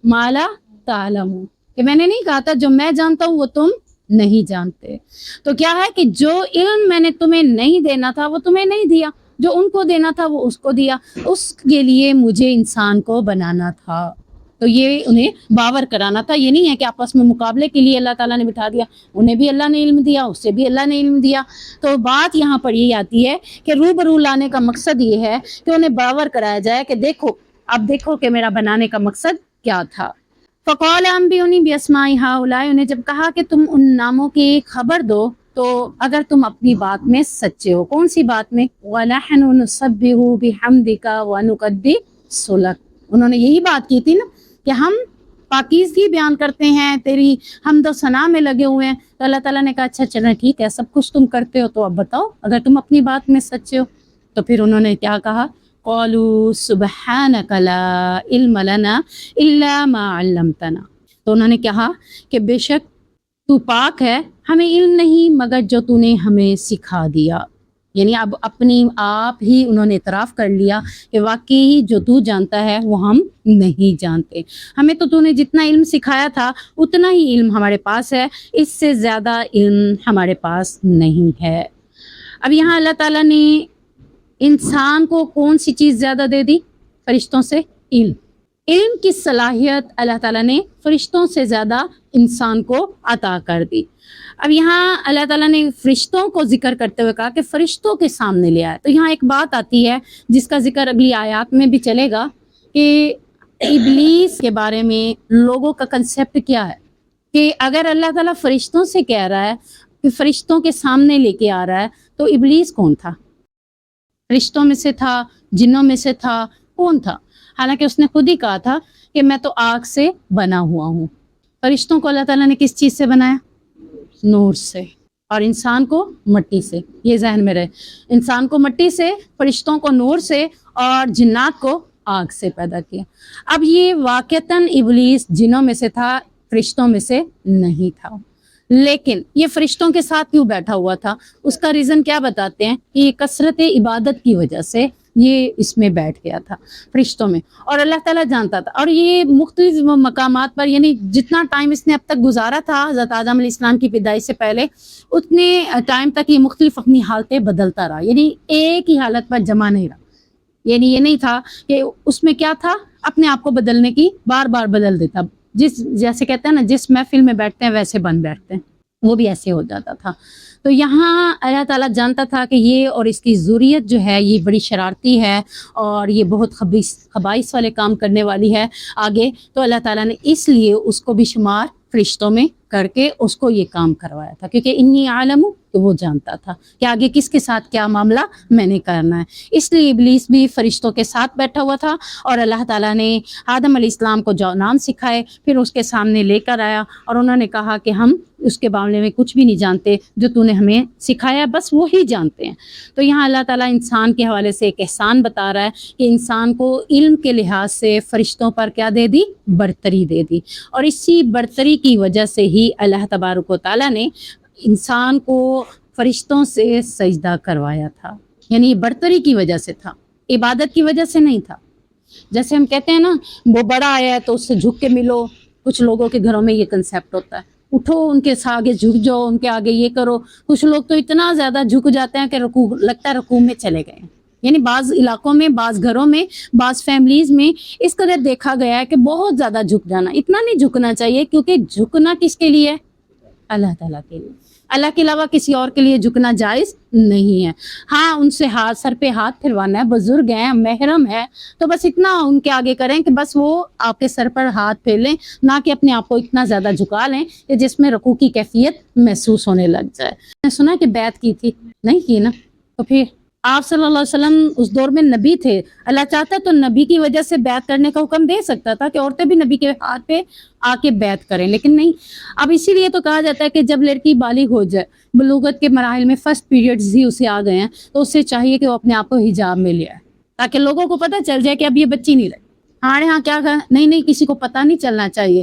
ما لا تعلمون، کہ میں نے نہیں کہا تھا جو میں جانتا ہوں وہ تم نہیں جانتے۔ تو کیا ہے کہ جو علم میں نے تمہیں نہیں دینا تھا وہ تمہیں نہیں دیا، جو ان کو دینا تھا وہ اس کو دیا، اس کے لیے مجھے انسان کو بنانا تھا۔ تو یہ انہیں باور کرانا تھا، یہ نہیں ہے کہ آپس میں مقابلے کے لیے اللہ تعالیٰ نے بٹھا دیا، انہیں بھی اللہ نے علم دیا، اس سے بھی اللہ نے علم دیا۔ تو بات یہاں پر یہ آتی ہے کہ روبرو لانے کا مقصد یہ ہے کہ انہیں باور کرایا جائے کہ دیکھو، اب دیکھو کہ میرا بنانے کا مقصد کیا تھا۔ فقال انبئونی باسماء ہؤلاء، انہیں جب کہا کہ تم ان ناموں کی خبر دو تو اگر تم اپنی بات میں سچے ہو۔ کون سی بات میں؟ وَنَحْنُ نُسَبِّحُ بِحَمْدِكَ وَنُقَدِّسُ لَكَ، انہوں نے یہی بات کی تھی نا کہ ہم پاکیزگی بیان کرتے ہیں، تیری حمد و ثنا میں لگے ہوئے ہیں۔ تو اللہ تعالیٰ نے کہا اچھا چلیں ٹھیک ہے، سب کچھ تم کرتے ہو تو اب بتاؤ اگر تم اپنی بات میں سچے ہو۔ تو پھر انہوں نے کیا کہا؟ قالوا سبحانک لا علم لنا الا ما علمتنا، تو انہوں نے کہا کہ بے شک تو پاک ہے، ہمیں علم نہیں مگر جو تو نے ہمیں سکھا دیا۔ یعنی اب اپنی آپ ہی انہوں نے اعتراف کر لیا کہ واقعی جو تو جانتا ہے وہ ہم نہیں جانتے، ہمیں تو نے جتنا علم سکھایا تھا اتنا ہی علم ہمارے پاس ہے، اس سے زیادہ علم ہمارے پاس نہیں ہے۔ اب یہاں اللہ تعالیٰ نے انسان کو کون سی چیز زیادہ دے دی؟ فرشتوں سے علم۔ علم کی صلاحیت اللہ تعالیٰ نے فرشتوں سے زیادہ انسان کو عطا کر دی۔ اب یہاں اللہ تعالیٰ نے فرشتوں کو ذکر کرتے ہوئے کہا کہ فرشتوں کے سامنے لے آئے، تو یہاں ایک بات آتی ہے جس کا ذکر اگلی آیات میں بھی چلے گا کہ ابلیس کے بارے میں لوگوں کا کنسیپٹ کیا ہے کہ اگر اللہ تعالیٰ فرشتوں سے کہہ رہا ہے کہ فرشتوں کے سامنے لے کے آ رہا ہے تو ابلیس کون تھا؟ فرشتوں میں سے تھا جنوں میں سے تھا کون تھا؟ حالانکہ اس نے خود ہی کہا تھا کہ میں تو آگ سے بنا ہوا ہوں۔ فرشتوں کو اللہ تعالیٰ نے کس چیز سے بنایا؟ نور سے، اور انسان کو مٹی سے۔ یہ ذہن میں رہے، انسان کو مٹی سے، فرشتوں کو نور سے، اور جنات کو آگ سے پیدا کیا۔ اب یہ واقعتاً ابلیس جنوں میں سے تھا، فرشتوں میں سے نہیں تھا، لیکن یہ فرشتوں کے ساتھ کیوں بیٹھا ہوا تھا؟ اس کا ریزن کیا بتاتے ہیں کہ یہ کثرت عبادت کی وجہ سے یہ اس میں بیٹھ گیا تھا، فرشتوں میں، اور اللہ تعالیٰ جانتا تھا۔ اور یہ مختلف مقامات پر، یعنی جتنا ٹائم اس نے اب تک گزارا تھا حضرت آدم علیہ السلام کی پیدائش سے پہلے، اتنے ٹائم تک یہ مختلف اپنی حالتیں بدلتا رہا، یعنی ایک ہی حالت پر جمع نہیں رہا۔ یعنی یہ نہیں تھا کہ اس میں کیا تھا، اپنے آپ کو بدلنے کی، بار بار بدل دیتا، جیسے کہتے ہیں نا، جس محفل میں بیٹھتے ہیں ویسے بن بیٹھتے ہیں، وہ بھی ایسے ہو جاتا تھا۔ تو یہاں اللہ تعالیٰ جانتا تھا کہ یہ اور اس کی ذریت جو ہے یہ بڑی شرارتی ہے، اور یہ بہت خبائث والے کام کرنے والی ہے آگے، تو اللہ تعالیٰ نے اس لیے اس کو بھی شمار فرشتوں میں کر کے اس کو یہ کام کروایا تھا، کیونکہ انی عالم، کہ وہ جانتا تھا کہ آگے کس کے ساتھ کیا معاملہ میں نے کرنا ہے۔ اس لیے ابلیس بھی فرشتوں کے ساتھ بیٹھا ہوا تھا، اور اللہ تعالیٰ نے آدم علیہ السلام کو جو نام سکھائے پھر اس کے سامنے لے کر آیا، اور انہوں نے کہا کہ ہم اس کے معاملے میں کچھ بھی نہیں جانتے، جو تو نے ہمیں سکھایا بس وہی جانتے ہیں۔ تو یہاں اللہ تعالیٰ انسان کے حوالے سے ایک احسان بتا رہا ہے کہ انسان کو علم کے لحاظ سے فرشتوں پر کیا دے دی؟ برتری دے دی، اور اسی برتری کی وجہ سے ہی اللہ تبارک و تعالیٰ نے انسان کو فرشتوں سے سجدہ کروایا تھا، یعنی برتری کی وجہ سے تھا، عبادت کی وجہ سے نہیں تھا۔ جیسے ہم کہتے ہیں نا، وہ بڑا آیا ہے تو اس سے جھک کے ملو، کچھ لوگوں کے گھروں میں یہ کنسیپٹ ہوتا ہے، اٹھو ان کے آگے جھک جاؤ، ان کے آگے یہ کرو۔ کچھ لوگ تو اتنا زیادہ جھک جاتے ہیں کہ رکوع لگتا ہے رکوع میں چلے گئے۔ یعنی بعض علاقوں میں، بعض گھروں میں، بعض فیملیز میں اس قدر دیکھا گیا ہے کہ بہت زیادہ جھک جانا۔ اتنا نہیں جھکنا چاہیے، کیونکہ جھکنا کس کے لیے؟ اللہ تعالیٰ کے لیے۔ اللہ کے علاوہ کسی اور کے لیے جھکنا جائز نہیں ہے۔ ہاں، ان سے سر پہ ہاتھ پھروانا ہے، بزرگ ہیں، محرم ہے، تو بس اتنا ان کے آگے کریں کہ بس وہ آپ کے سر پر ہاتھ پھیر لیں، نہ کہ اپنے آپ کو اتنا زیادہ جھکا لیں کہ جس میں رکوع کی کیفیت محسوس ہونے لگ جائے۔ میں نے سنا کہ بیعت کی تھی، نہیں کی نا؟ تو پھر آپ صلی اللہ علیہ وسلم اس دور میں نبی تھے، اللہ چاہتا تو نبی کی وجہ سے بیعت کرنے کا حکم دے سکتا تھا کہ عورتیں بھی نبی کے ہاتھ پہ آ کے بیعت کریں، لیکن نہیں۔ اب اسی لیے تو کہا جاتا ہے کہ جب لڑکی بالغ ہو جائے، بلوغت کے مراحل میں فرسٹ پیریڈز ہی اسے آ گئے ہیں، تو اسے چاہیے کہ وہ اپنے آپ کو حجاب میں لے آئے، تاکہ لوگوں کو پتہ چل جائے کہ اب یہ بچی نہیں رہی۔ ہمارے ہاں کیا کہا، نہیں کسی کو پتہ نہیں چلنا چاہیے،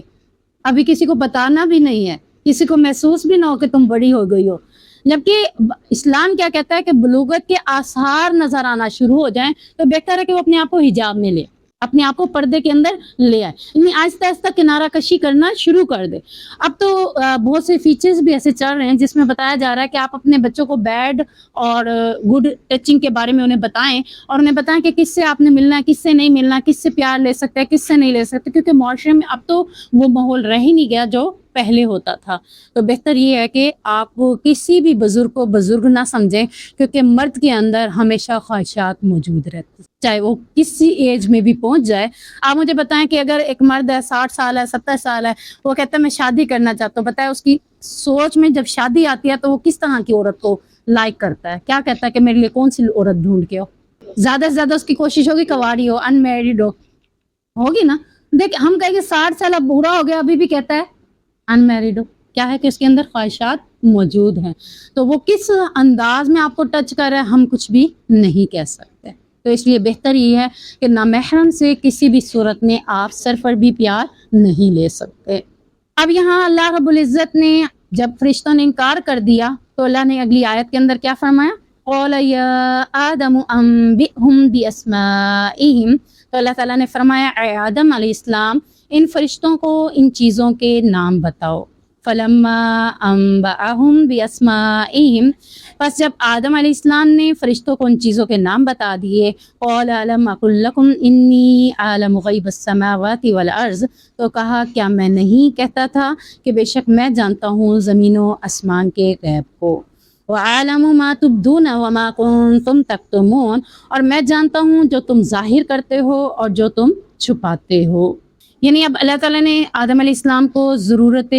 ابھی کسی کو بتانا بھی نہیں ہے، کسی کو محسوس بھی نہ ہو کہ تم بڑی ہو گئی ہو۔ جبکہ اسلام کیا کہتا ہے کہ بلوغت کے آثار نظر آنا شروع ہو جائیں تو بہتر ہے کہ وہ اپنے آپ کو حجاب میں لے، اپنے آپ کو پردے کے اندر لے آئے، یعنی آہستہ آہستہ کنارہ کشی کرنا شروع کر دے۔ اب تو بہت سے فیچرز بھی ایسے چل رہے ہیں جس میں بتایا جا رہا ہے کہ آپ اپنے بچوں کو بیڈ اور گڈ ٹچنگ کے بارے میں انہیں بتائیں، اور انہیں بتائیں کہ کس سے آپ نے ملنا ہے، کس سے نہیں ملنا، کس سے پیار لے سکتے ہیں، کس سے نہیں لے سکتے، کیونکہ معاشرے میں اب تو وہ ماحول رہ ہی نہیں گیا جو پہلے ہوتا تھا۔ تو بہتر یہ ہے کہ آپ کسی بھی بزرگ کو بزرگ نہ سمجھیں، کیونکہ مرد کے اندر ہمیشہ خواہشات موجود رہتی، چاہے وہ کسی ایج میں بھی پہنچ جائے۔ آپ مجھے بتائیں کہ اگر ایک مرد ہے، 60 سال ہے، 70 سال ہے، وہ کہتا ہے میں شادی کرنا چاہتا ہوں، بتائیں اس کی سوچ میں جب شادی آتی ہے تو وہ کس طرح کی عورت کو لائک کرتا ہے؟ کیا کہتا ہے کہ میرے لیے کون سی عورت ڈھونڈ کے ہو؟ زیادہ سے زیادہ اس کی کوشش ہوگی کنواری ہو، ان میریڈ ہوگی نا۔ دیکھ، ہم کہیں گے 60 سال اب بوڑھا ہو گیا، ابھی بھی کہتا ہے ان میریڈ ہو، کیا ہے کہ اس کے اندر خواہشات موجود ہیں۔ تو وہ کس انداز میں آپ کو ٹچ کر رہا ہے ہم کچھ بھی نہیں کہہ سکتے۔ تو اس لیے بہتر یہ ہے کہ نامحرم سے کسی بھی صورت میں آپ سر پر بھی پیار نہیں لے سکتے۔ اب یہاں اللہ رب العزت نے جب فرشتوں نے انکار کر دیا تو اللہ نے اگلی آیت کے اندر کیا فرمایا؟ قال یا آدم انبئہم باسمائہم، تو اللہ تعالیٰ نے فرمایا اے آدم علیہ السلام ان فرشتوں کو ان چیزوں کے نام بتاؤ۔ فلما انبأہم باسمائہم، پس جب آدم علیہ السلام نے فرشتوں کو ان چیزوں کے نام بتا دیے، قال الم اقل لکم انی اعلم غیب السماوات والارض، تو کہا کیا میں نہیں کہتا تھا کہ بے شک میں جانتا ہوں زمین و آسمان کے غیب کو، وَأَعْلَمُ مَا تُبْدُونَ وَمَا كُنتُمْ تَكْتُمُونَ، اور میں جانتا ہوں جو تم ظاہر کرتے ہو اور جو تم چھپاتے ہو۔ یعنی اب اللہ تعالیٰ نے آدم علیہ السلام کو ضرورت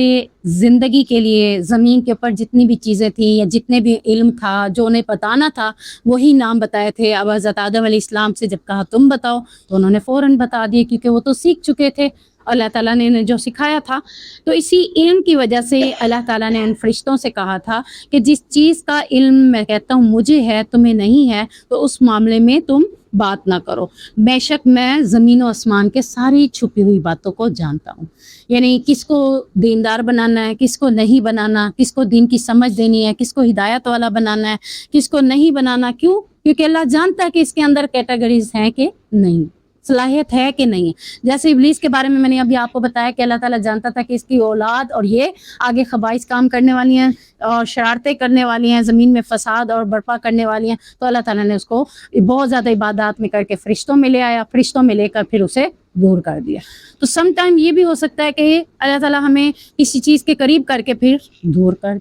زندگی کے لیے زمین کے اوپر جتنی بھی چیزیں تھیں یا جتنے بھی علم تھا جو انہیں بتانا تھا وہی نام بتائے تھے. اب حضرت آدم علیہ السلام سے جب کہا تم بتاؤ تو انہوں نے فوراً بتا دیے کیونکہ وہ تو سیکھ چکے تھے اللہ تعالیٰ نے انہیں جو سکھایا تھا. تو اسی علم کی وجہ سے اللہ تعالیٰ نے ان فرشتوں سے کہا تھا کہ جس چیز کا علم میں کہتا ہوں مجھے ہے تمہیں نہیں ہے تو اس معاملے میں تم بات نہ کرو. بے شک میں زمین و آسمان کے ساری چھپی ہوئی باتوں کو جانتا ہوں. یعنی کس کو دیندار بنانا ہے, کس کو نہیں بنانا, کس کو دین کی سمجھ دینی ہے, کس کو ہدایت والا بنانا ہے, کس کو نہیں بنانا. کیوں؟ کیونکہ اللہ جانتا ہے کہ اس کے اندر کیٹیگریز ہیں کہ نہیں, صلاحیت ہے کہ نہیں ہے. جیسے ابلیس کے بارے میں نے ابھی آپ کو بتایا کہ اللہ تعالیٰ جانتا تھا کہ اس کی اولاد اور یہ آگے خبائث کام کرنے والی ہیں اور شرارتیں کرنے والی ہیں, زمین میں فساد اور برپا کرنے والی ہیں. تو اللہ تعالیٰ نے اس کو بہت زیادہ عبادات میں کر کے فرشتوں میں لے آیا, فرشتوں میں لے کر پھر اسے دور کر دیا. تو سم ٹائم یہ بھی ہو سکتا ہے کہ اللہ تعالیٰ ہمیں کسی چیز کے قریب کر کے پھر دور کر.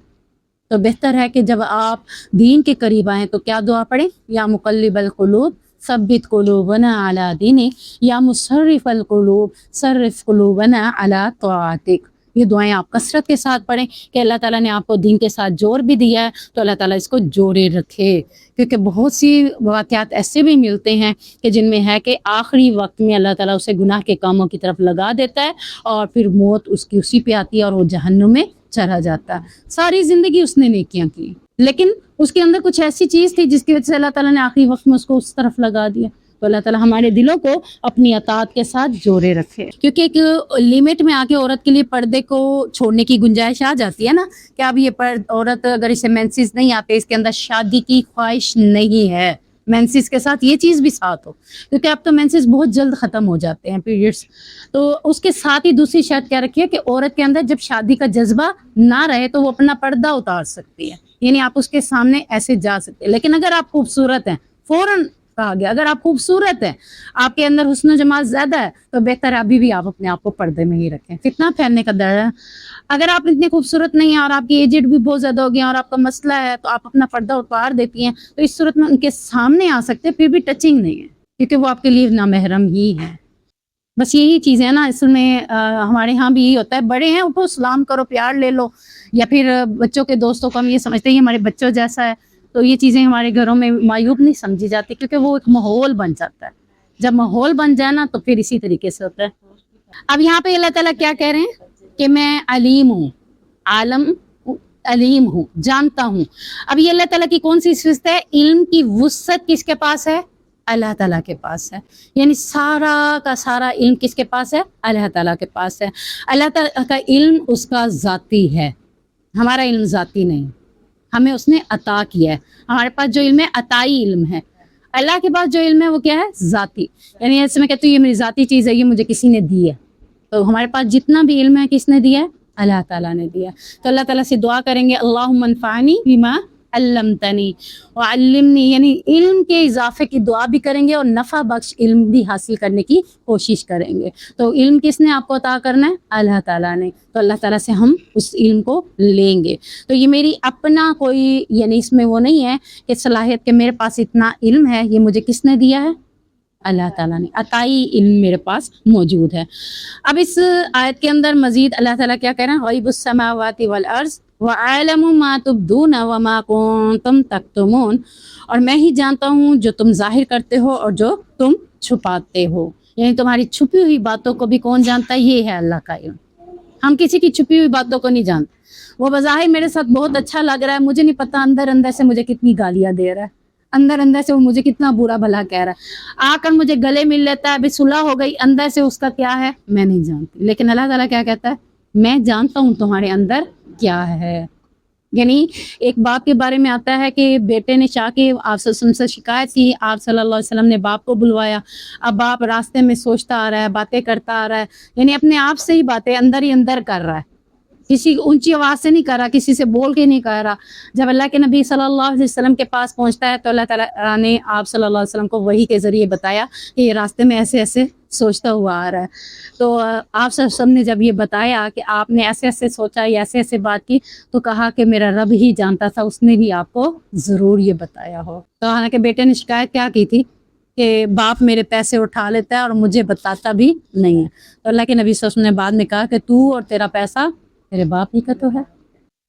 تو بہتر ہے کہ جب آپ دین کے قریب آئیں تو کیا دعا پڑھیں؟ یا مقلب القلوب ثبت قلوبنا علی دینک, یا مصرف القلوب صرف قلوبنا علی طاعتک. یہ دعائیں آپ کثرت کے ساتھ پڑھیں کہ اللہ تعالیٰ نے آپ کو دین کے ساتھ جوڑ بھی دیا ہے تو اللہ تعالیٰ اس کو جوڑے رکھے. کیونکہ بہت سی واقعات ایسے بھی ملتے ہیں کہ جن میں ہے کہ آخری وقت میں اللہ تعالیٰ اسے گناہ کے کاموں کی طرف لگا دیتا ہے اور پھر موت اس کی اسی پہ آتی ہے اور وہ جہنم میں چلا جاتا ہے. ساری زندگی اس نے نیکیاں کی لیکن اس کے اندر کچھ ایسی چیز تھی جس کی وجہ سے اللہ تعالیٰ نے آخری وقت میں اس کو اس طرف لگا دیا. تو اللہ تعالیٰ ہمارے دلوں کو اپنی اطاعت کے ساتھ جوڑے رکھے. کیونکہ ایک لیمٹ میں آ کے عورت کے لیے پردے کو چھوڑنے کی گنجائش آ جاتی ہے نا, کہ اب یہ عورت اگر اسے مینسز نہیں آتے, اس کے اندر شادی کی خواہش نہیں ہے, مینسز کے ساتھ یہ چیز بھی ساتھ ہو, کیونکہ اب تو مینسز بہت جلد ختم ہو جاتے ہیں, پیریڈس. تو اس کے ساتھ ہی دوسری شرط کیا رکھی ہے کہ عورت کے اندر جب شادی کا جذبہ نہ رہے تو وہ اپنا پردہ اتار سکتی ہے. یعنی آپ اس کے سامنے ایسے جا سکتے ہیں. لیکن اگر آپ خوبصورت ہیں, فوراً کہا گیا اگر آپ خوبصورت ہیں, آپ کے اندر حسن و جمال زیادہ ہے تو بہتر ہے ابھی بھی آپ اپنے آپ کو پردے میں ہی رکھیں. فتنہ پھیلنے کا ڈر ہے. اگر آپ اتنے خوبصورت نہیں ہیں اور آپ کی ایجڈ بھی بہت زیادہ ہو گئی اور آپ کا مسئلہ ہے تو آپ اپنا پردہ اتار دیتی ہیں تو اس صورت میں ان کے سامنے آ سکتے, پھر بھی ٹچنگ نہیں ہے کیونکہ وہ آپ کے لیے نامحرم ہی ہے. بس یہی چیزیں ہیں نا, اس میں ہمارے ہاں بھی یہی ہوتا ہے, بڑے ہیں اٹھو سلام کرو, پیار لے لو, یا پھر بچوں کے دوستوں کو ہم یہ سمجھتے ہیں ہمارے بچوں جیسا ہے, تو یہ چیزیں ہمارے گھروں میں معیوب نہیں سمجھی جاتی کیونکہ وہ ایک ماحول بن جاتا ہے. جب ماحول بن جائے نا تو پھر اسی طریقے سے ہوتا ہے. اب یہاں پہ اللہ تعالیٰ کیا کہہ رہے ہیں کہ میں علیم ہوں, عالم علیم ہوں, جانتا ہوں. اب یہ اللہ تعالیٰ کی کون سی صفت ہے؟ علم کی وسعت کس کے پاس ہے؟ اللہ تعالیٰ کے پاس ہے. یعنی سارا کا سارا علم کس کے پاس ہے؟ اللہ تعالیٰ کے پاس ہے. اللہ تعالیٰ کا علم اس کا ذاتی ہے, ہمارا علم ذاتی نہیں, ہمیں اس نے عطا کیا ہے. ہمارے پاس جو علم ہے عطائی علم ہے, اللہ کے پاس جو علم ہے وہ کیا ہے؟ ذاتی. یعنی ایسے میں کہتی ہوں یہ میری ذاتی چیز ہے, یہ مجھے کسی نے دی ہے. تو ہمارے پاس جتنا بھی علم ہے کس نے دیا ہے؟ اللہ تعالیٰ نے دیا. تو اللہ تعالیٰ سے دعا کریں گے اللہم انفعنی بما علمتنی وعلمنی, یعنی علم کے اضافے کی دعا بھی کریں گے اور نفع بخش علم بھی حاصل کرنے کی کوشش کریں گے. تو علم کس نے آپ کو عطا کرنا ہے؟ اللہ تعالیٰ نے. تو اللہ تعالیٰ سے ہم اس علم کو لیں گے. تو یہ میری اپنا کوئی, یعنی اس میں وہ نہیں ہے کہ صلاحیت کہ میرے پاس اتنا علم ہے, یہ مجھے کس نے دیا ہے؟ اللہ تعالیٰ نے. عطائی علم میرے پاس موجود ہے. اب اس آیت کے اندر مزید اللہ تعالیٰ کیا کہہ رہے ہیں؟ غیب السماوات والارض وَعَلَمُ مَا تُبْدُونَ وَمَا كُنْتُمْ تَكْتُمُونَ, اور میں ہی جانتا ہوں جو تم ظاہر کرتے ہو اور جو تم چھپاتے ہو. یعنی تمہاری چھپی ہوئی باتوں کو بھی کون جانتا ہے؟ یہ ہے اللہ کا علم. ہم کسی کی چھپی ہوئی باتوں کو نہیں جانتے. وہ بظاہر میرے ساتھ بہت اچھا لگ رہا ہے, مجھے نہیں پتا اندر اندر سے مجھے کتنی گالیاں دے رہا ہے, اندر اندر سے وہ مجھے کتنا برا بھلا کہہ رہا ہے. آ کر مجھے گلے مل لیتا ہے, ابھی صلح ہو گئی, اندر سے اس کا کیا ہے میں نہیں جانتی. لیکن اللہ تعالیٰ کیا کہتا ہے؟ میں جانتا ہوں تمہارے اندر کیا ہے. یعنی ایک باپ کے بارے میں آتا ہے کہ بیٹے نے چاہ کے آپ صلی اللہ علیہ وسلم سے شکایت کی, آپ صلی اللہ علیہ وسلم نے باپ کو بلوایا. اب باپ راستے میں سوچتا آ رہا ہے, باتیں کرتا آ رہا ہے, یعنی اپنے آپ سے ہی باتیں اندر ہی اندر کر رہا ہے, کسی اونچی آواز سے نہیں کر رہا, کسی سے بول کے نہیں کر رہا. جب اللہ کے نبی صلی اللہ علیہ وسلم کے پاس پہنچتا ہے تو اللہ تعالیٰ نے آپ صلی اللہ علیہ وسلم کو وحی کے ذریعے بتایا کہ یہ راستے میں ایسے ایسے سوچتا ہوا آ رہا ہے. تو آپ صلی اللہ علیہ وسلم نے جب یہ بتایا کہ آپ نے ایسے ایسے سوچا یا ایسے ایسے بات کی, تو کہا کہ میرا رب ہی جانتا تھا, اس نے بھی آپ کو ضرور یہ بتایا ہو. تو حالانکہ بیٹے نے شکایت کیا کی تھی کہ باپ میرے پیسے اٹھا لیتا ہے اور مجھے بتاتا بھی نہیں ہے. تو اللہ کے نبی صلی اللہ علیہ وسلم نے بعد میں کہا کہ تو اور تیرا پیسہ تیرے باپ ہی کا تو ہے.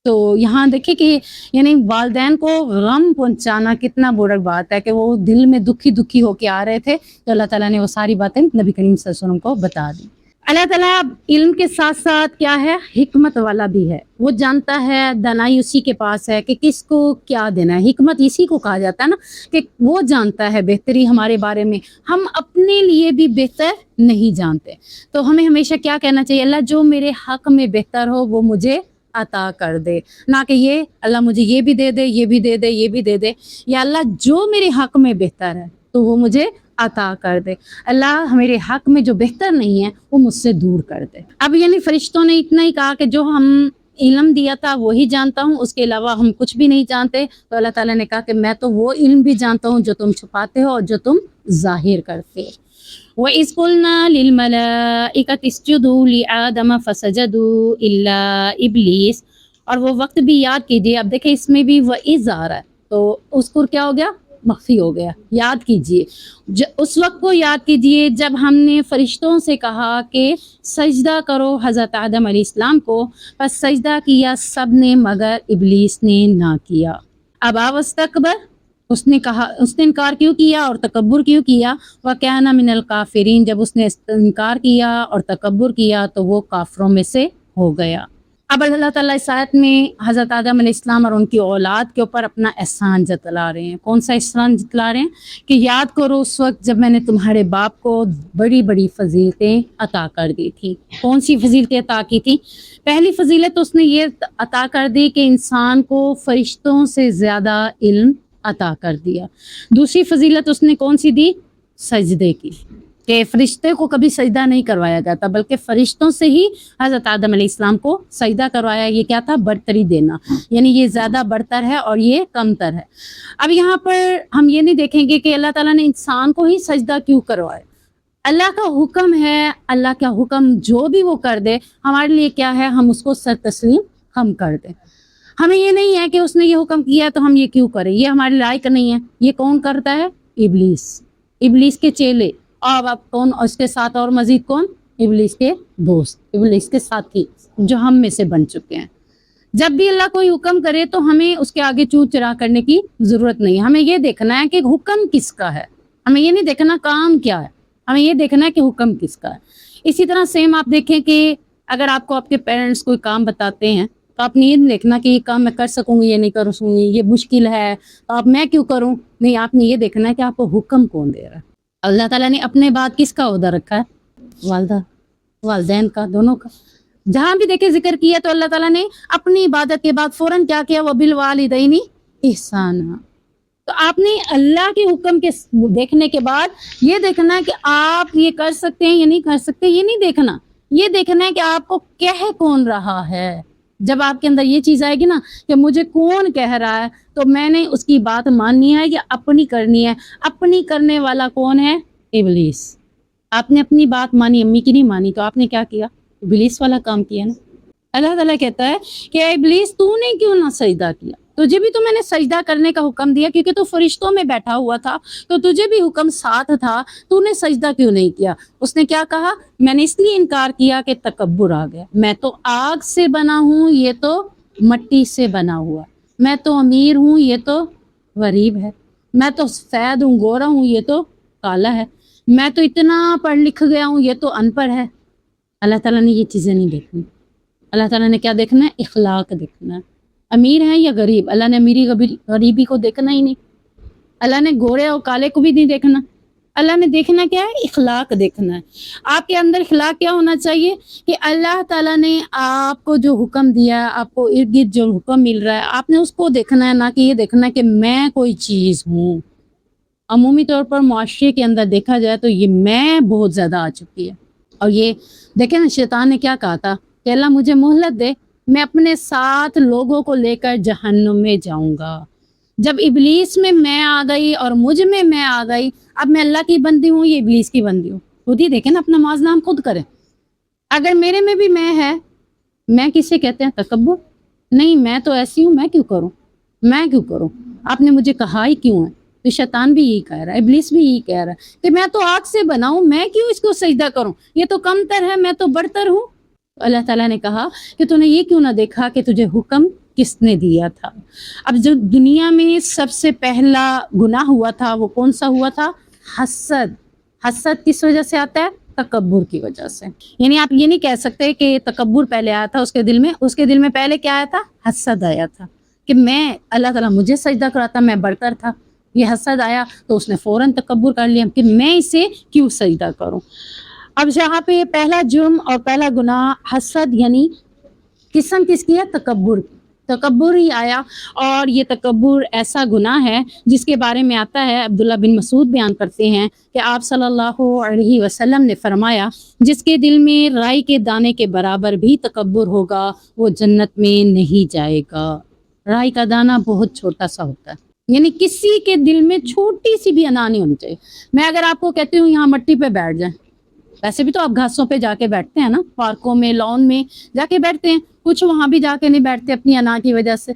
تو یہاں دیکھیں کہ یعنی والدین کو غم پہنچانا کتنا بڑی بات ہے، کہ وہ دل میں دکھی ہو کے آ رہے تھے، تو اللہ تعالیٰ نے وہ ساری باتیں نبی کریم صلی اللہ علیہ وسلم کو بتا دی. اللہ تعالیٰ علم کے ساتھ ساتھ کیا ہے، حکمت والا بھی ہے. وہ جانتا ہے، دانائی اسی کے پاس ہے کہ کس کو کیا دینا ہے. حکمت اسی کو کہا جاتا ہے نا، کہ وہ جانتا ہے بہتری ہمارے بارے میں، ہم اپنے لیے بھی بہتر نہیں جانتے. تو ہمیں ہمیشہ کیا کہنا چاہیے، اللہ جو میرے حق میں بہتر ہو وہ مجھے عطا کر دے، نہ کہ یہ اللہ مجھے یہ بھی دے دے، یہ بھی دے دے، یہ بھی دے دے. یا اللہ جو میرے حق میں بہتر ہے تو وہ مجھے عطا کر دے. اللہ میرے حق میں جو بہتر نہیں ہے وہ مجھ سے دور کر دے. اب یعنی فرشتوں نے اتنا ہی کہا کہ جو ہم علم دیا تھا وہی جانتا ہوں، اس کے علاوہ ہم کچھ بھی نہیں جانتے. تو اللہ تعالیٰ نے کہا کہ میں تو وہ علم بھی جانتا ہوں جو تم چھپاتے ہو اور جو تم ظاہر کرتے. وَإِذْ قُلْنَا لِلْمَلَائِكَةِ اسْجُدُوا لِآدَمَ فَسَجَدُوا إِلَّا إِبْلِيسَ. اور وہ وقت بھی یاد کیجئے. اب دیکھیں اس میں بھی وَإِذْ آ رہا ہے تو اذکر کیا ہو گیا، مخفی ہو گیا. یاد کیجئے، اس وقت کو یاد کیجئے جب ہم نے فرشتوں سے کہا کہ سجدہ کرو حضرت آدم علیہ السلام کو، پس سجدہ کیا سب نے مگر ابلیس نے نہ کیا. اب واستکبر، اس نے کہا، اس نے انکار کیوں کیا اور تکبر کیوں کیا. وَكَانَ مِنَ الْكَافِرِينَ، جب اس نے انکار کیا اور تکبر کیا تو وہ کافروں میں سے ہو گیا. اب اللہ تعالیٰ اس آیت میں حضرت آدم علیہ السلام اور ان کی اولاد کے اوپر اپنا احسان جتلا رہے ہیں. کون سا احسان جتلا رہے ہیں کہ یاد کرو اس وقت جب میں نے تمہارے باپ کو بڑی بڑی فضیلتیں عطا کر دی تھی. کون سی فضیلتیں عطا کی تھی؟ پہلی فضیلت اس نے یہ عطا کر دی کہ انسان کو فرشتوں سے زیادہ علم عطا کر دیا. دوسری فضیلت اس نے کون سی دی؟ سجدے کی، کہ فرشتے کو کبھی سجدہ نہیں کروایا جاتا بلکہ فرشتوں سے ہی حضرت آدم علیہ السلام کو سجدہ کروایا. یہ کیا تھا؟ برتری دینا، یعنی یہ زیادہ برتر ہے اور یہ کمتر ہے. اب یہاں پر ہم یہ نہیں دیکھیں گے کہ اللہ تعالیٰ نے انسان کو ہی سجدہ کیوں کروایا. اللہ کا حکم ہے، اللہ کا حکم جو بھی وہ کر دے ہمارے لیے کیا ہے، ہم اس کو سر تسلیم ہم کر دیں. ہمیں یہ نہیں ہے کہ اس نے یہ حکم کیا تو ہم یہ کیوں کریں، یہ ہمارے لائق نہیں ہے. یہ کون کرتا ہے؟ ابلیس، ابلیس کے چیلے. اور اب کون، اس کے ساتھ اور مزید کون؟ ابلیس کے دوست، ابلیس کے ساتھی جو ہم میں سے بن چکے ہیں. جب بھی اللہ کوئی حکم کرے تو ہمیں اس کے آگے چوں چرا کرنے کی ضرورت نہیں. ہمیں یہ دیکھنا ہے کہ حکم کس کا ہے، ہمیں یہ نہیں دیکھنا کام کیا ہے، ہمیں یہ دیکھنا ہے کہ حکم کس کا ہے. اسی طرح سیم آپ دیکھیں کہ اگر آپ کو آپ کے پیرنٹس کوئی کام بتاتے ہیں تو آپ نے یہ دیکھنا کہ یہ کام میں کر سکوں گی یا نہیں کر سکوں گی، یہ مشکل ہے تو آپ میں کیوں کروں. نہیں، آپ نے یہ دیکھنا ہے کہ آپ کو حکم کون دے رہا ہے. اللہ تعالیٰ نے اپنے بعد کس کا عہدہ رکھا ہے؟ والدہ، والدین کا، دونوں کا. جہاں بھی دیکھے ذکر کیا تو اللہ تعالیٰ نے اپنی عبادت کے بعد فوراً کیا کیا؟ وَبِالْوَالِدَيْنِ إِحْسَانًا. تو آپ نے اللہ کے حکم کے دیکھنے کے بعد یہ دیکھنا ہے کہ آپ یہ کر سکتے ہیں یا نہیں کر سکتے. یہ نہیں دیکھنا، یہ دیکھنا ہے کہ آپ کو کہہ کون رہا ہے. جب آپ کے اندر یہ چیز آئے گی نا کہ مجھے کون کہہ رہا ہے تو میں نے اس کی بات ماننی ہے یا اپنی کرنی ہے. اپنی کرنے والا کون ہے؟ ابلیس. آپ نے اپنی بات مانی، امی کی نہیں مانی، تو آپ نے کیا کیا؟ ابلیس والا کام کیا نا. اللہ تعالیٰ کہتا ہے کہ اے ابلیس تو نے کیوں نہ سجدہ کیا، تجھے بھی تو میں نے سجدہ کرنے کا حکم دیا کیونکہ تو فرشتوں میں بیٹھا ہوا تھا تو تجھے بھی حکم ساتھ تھا، تو نے سجدہ کیوں نہیں کیا. اس نے کیا کہا؟ میں نے اس لیے انکار کیا کہ تکبر آ گیا. میں تو آگ سے بنا ہوں، یہ تو مٹی سے بنا ہوا. میں تو امیر ہوں، یہ تو غریب ہے. میں تو سفید ہوں، گورا ہوں، یہ تو کالا ہے. میں تو اتنا پڑھ لکھ گیا ہوں، یہ تو ان پڑھ ہے. اللہ تعالیٰ نے یہ چیزیں نہیں دیکھنی. اللہ تعالیٰ نے کیا دیکھنا ہے؟ اخلاق دیکھنا ہے. امیر ہیں یا غریب، اللہ نے امیری غریبی کو دیکھنا ہی نہیں. اللہ نے گورے اور کالے کو بھی نہیں دیکھنا. اللہ نے دیکھنا کیا ہے؟ اخلاق دیکھنا ہے. آپ کے اندر اخلاق کیا ہونا چاہیے کہ اللہ تعالیٰ نے آپ کو جو حکم دیا ہے، آپ کو ارد گرد جو حکم مل رہا ہے، آپ نے اس کو دیکھنا ہے، نہ کہ یہ دیکھنا ہے کہ میں کوئی چیز ہوں. عمومی طور پر معاشرے کے اندر دیکھا جائے تو یہ میں بہت زیادہ آ چکی ہے. اور یہ دیکھیں نا، شیطان نے کیا کہا تھا کہ اللہ مجھے مہلت دے، میں اپنے ساتھ لوگوں کو لے کر جہنم میں جاؤں گا. جب ابلیس میں آ گئی اور مجھ میں آ گئی، اب میں اللہ کی بندی ہوں، یہ ابلیس کی بندی ہوں. خود ہی دیکھیں نا، اپنا موازنہ ہم خود کریں. اگر میرے میں بھی میں ہے، میں کسے کہتے ہیں؟ تکبر. نہیں، میں تو ایسی ہوں، میں کیوں کروں، میں کیوں کروں. آپ نے مجھے کہا ہی کیوں ہے؟ تو شیطان بھی یہی کہہ رہا ہے، ابلیس بھی یہی کہہ رہا ہے کہ میں تو آگ سے بنا ہوں، میں کیوں اس کو سجدہ کروں، یہ تو کم تر ہے، میں تو برتر ہوں۔ اللہ تعالیٰ نے کہا کہ تو نے یہ کیوں نہ دیکھا کہ تجھے حکم کس نے دیا تھا۔ اب جو دنیا میں سب سے پہلا گناہ ہوا تھا وہ کون سا ہوا تھا؟ حسد۔ حسد کس وجہ سے آتا ہے؟ تکبر کی وجہ سے۔ یعنی آپ یہ نہیں کہہ سکتے کہ تکبر پہلے آیا تھا اس کے دل میں پہلے کیا آیا تھا؟ حسد آیا تھا کہ میں، اللہ تعالیٰ مجھے سجدہ کراتا، میں برتر تھا، یہ حسد آیا تو اس نے فوراً تکبر کر لیا کہ میں اسے کیوں سجدہ کروں۔ اب جہاں پہ پہلا جرم اور پہلا گناہ حسد، یعنی قسم کس کی ہے؟ تکبر ہی آیا، اور یہ تکبر ایسا گناہ ہے جس کے بارے میں آتا ہے، عبداللہ بن مسعود بیان کرتے ہیں کہ آپ صلی اللہ علیہ وسلم نے فرمایا جس کے دل میں رائی کے دانے کے برابر بھی تکبر ہوگا وہ جنت میں نہیں جائے گا۔ رائی کا دانہ بہت چھوٹا سا ہوتا ہے، یعنی کسی کے دل میں چھوٹی سی بھی انا نہیں ہونی چاہیے۔ میں اگر آپ کو کہتی ہوں یہاں مٹی پہ بیٹھ جائیں، ویسے بھی تو آپ گھاسوں پہ جا کے بیٹھتے ہیں نا، پارکوں میں، لان میں جا کے بیٹھتے ہیں، کچھ وہاں بھی جا کے نہیں بیٹھتے اپنی انا کی وجہ سے۔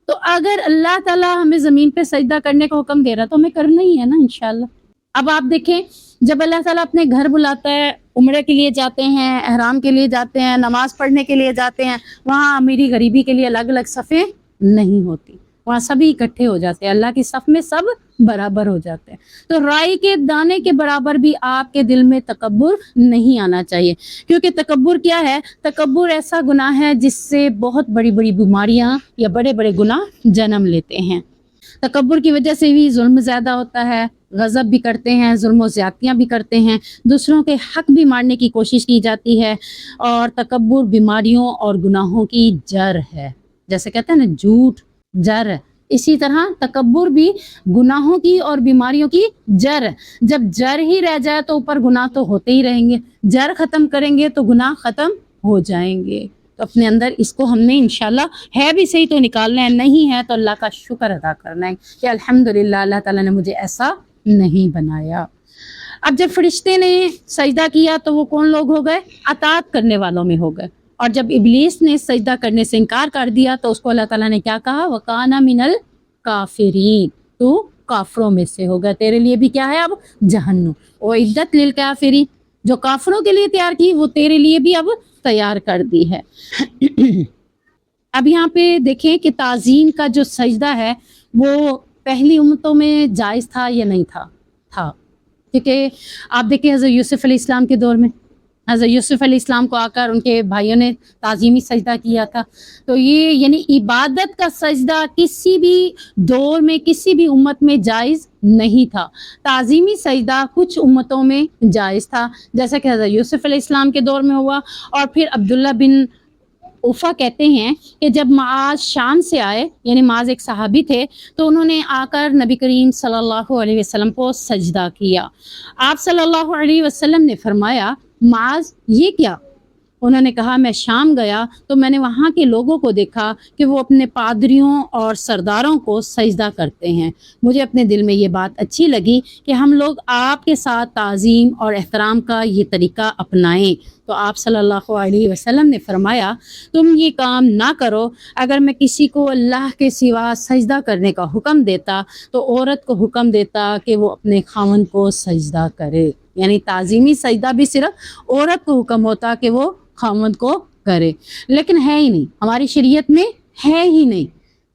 تو اگر اللہ تعالیٰ ہمیں زمین پہ سجدہ کرنے کا حکم دے رہا تو ہمیں کرنا ہی ہے نا انشاءاللہ۔ اب آپ دیکھیں جب اللہ تعالیٰ اپنے گھر بلاتا ہے، عمرے کے لیے جاتے ہیں، احرام کے لیے جاتے ہیں، نماز پڑھنے کے لیے جاتے ہیں، وہاں امیری غریبی کے لیے الگ الگ صفیں نہیں ہوتی، وہاں سبھی اکٹھے ہو جاتے ہیں، اللہ کی صف میں سب برابر ہو جاتے ہیں۔ تو رائی کے دانے کے برابر بھی آپ کے دل میں تکبر نہیں آنا چاہیے، کیونکہ تکبر کیا ہے؟ تکبر ایسا گناہ ہے جس سے بہت بڑی بڑی بیماریاں یا بڑے بڑے گناہ جنم لیتے ہیں۔ تکبر کی وجہ سے بھی ظلم زیادہ ہوتا ہے، غضب بھی کرتے ہیں، ظلم و زیادتیاں بھی کرتے ہیں، دوسروں کے حق بھی مارنے کی کوشش کی جاتی ہے، اور تکبر بیماریوں اور گناہوں کی جڑ ہے، جیسے کہتے ہیں نا جھوٹ جڑ ہے، اسی طرح تکبر بھی گناہوں کی اور بیماریوں کی جڑ ہے۔ جب جڑ ہی رہ جائے تو اوپر گناہ تو ہوتے ہی رہیں گے، جڑ ختم کریں گے تو گناہ ختم ہو جائیں گے۔ تو اپنے اندر اس کو ہم نے انشاءاللہ ہے بھی صحیح تو نکالنا ہے، نہیں ہے تو اللہ کا شکر ادا کرنا ہے کہ الحمدللہ اللہ تعالیٰ نے مجھے ایسا نہیں بنایا۔ اب جب فرشتے نے سجدہ کیا تو وہ کون لوگ ہو گئے؟ اطاعت کرنے والوں میں ہو گئے، اور جب ابلیس نے سجدہ کرنے سے انکار کر دیا تو اس کو اللہ تعالیٰ نے کیا کہا؟ وَقَانَ مِنَ الْكَافِرِينَ، تو کافروں میں سے ہو گیا، تیرے لیے بھی کیا ہے اب؟ جہنم۔ وَعِدَّتْ لِلْكَافِرِينَ، جو کافروں کے لیے تیار کی وہ تیرے لیے بھی اب تیار کر دی ہے۔ اب یہاں پہ دیکھیں کہ تعظیم کا جو سجدہ ہے وہ پہلی امتوں میں جائز تھا یا نہیں تھا؟ تھا، کیونکہ آپ دیکھیں حضرت یوسف علیہ السلام کے دور میں حضرت یوسف علیہ السلام کو آ کر ان کے بھائیوں نے تعظیمی سجدہ کیا تھا۔ تو یہ یعنی عبادت کا سجدہ کسی بھی دور میں کسی بھی امت میں جائز نہیں تھا، تعظیمی سجدہ کچھ امتوں میں جائز تھا، جیسا کہ حضرت یوسف علیہ السلام کے دور میں ہوا۔ اور پھر عبداللہ بن عفا کہتے ہیں کہ جب معاذ شام سے آئے، یعنی معاذ ایک صحابی تھے، تو انہوں نے آ کر نبی کریم صلی اللہ علیہ وسلم کو سجدہ کیا۔ آپ صلی اللہ علیہ وسلم نے فرمایا معاذ یہ کیا؟ انہوں نے کہا میں شام گیا تو میں نے وہاں کے لوگوں کو دیکھا کہ وہ اپنے پادریوں اور سرداروں کو سجدہ کرتے ہیں، مجھے اپنے دل میں یہ بات اچھی لگی کہ ہم لوگ آپ کے ساتھ تعظیم اور احترام کا یہ طریقہ اپنائیں۔ تو آپ صلی اللہ علیہ وسلم نے فرمایا تم یہ کام نہ کرو، اگر میں کسی کو اللہ کے سوا سجدہ کرنے کا حکم دیتا تو عورت کو حکم دیتا کہ وہ اپنے خاوند کو سجدہ کرے، یعنی تعظیمی سجدہ بھی صرف عورت کو حکم ہوتا کہ وہ خاوند کو کرے، لیکن ہے ہی نہیں، ہماری شریعت میں ہے ہی نہیں،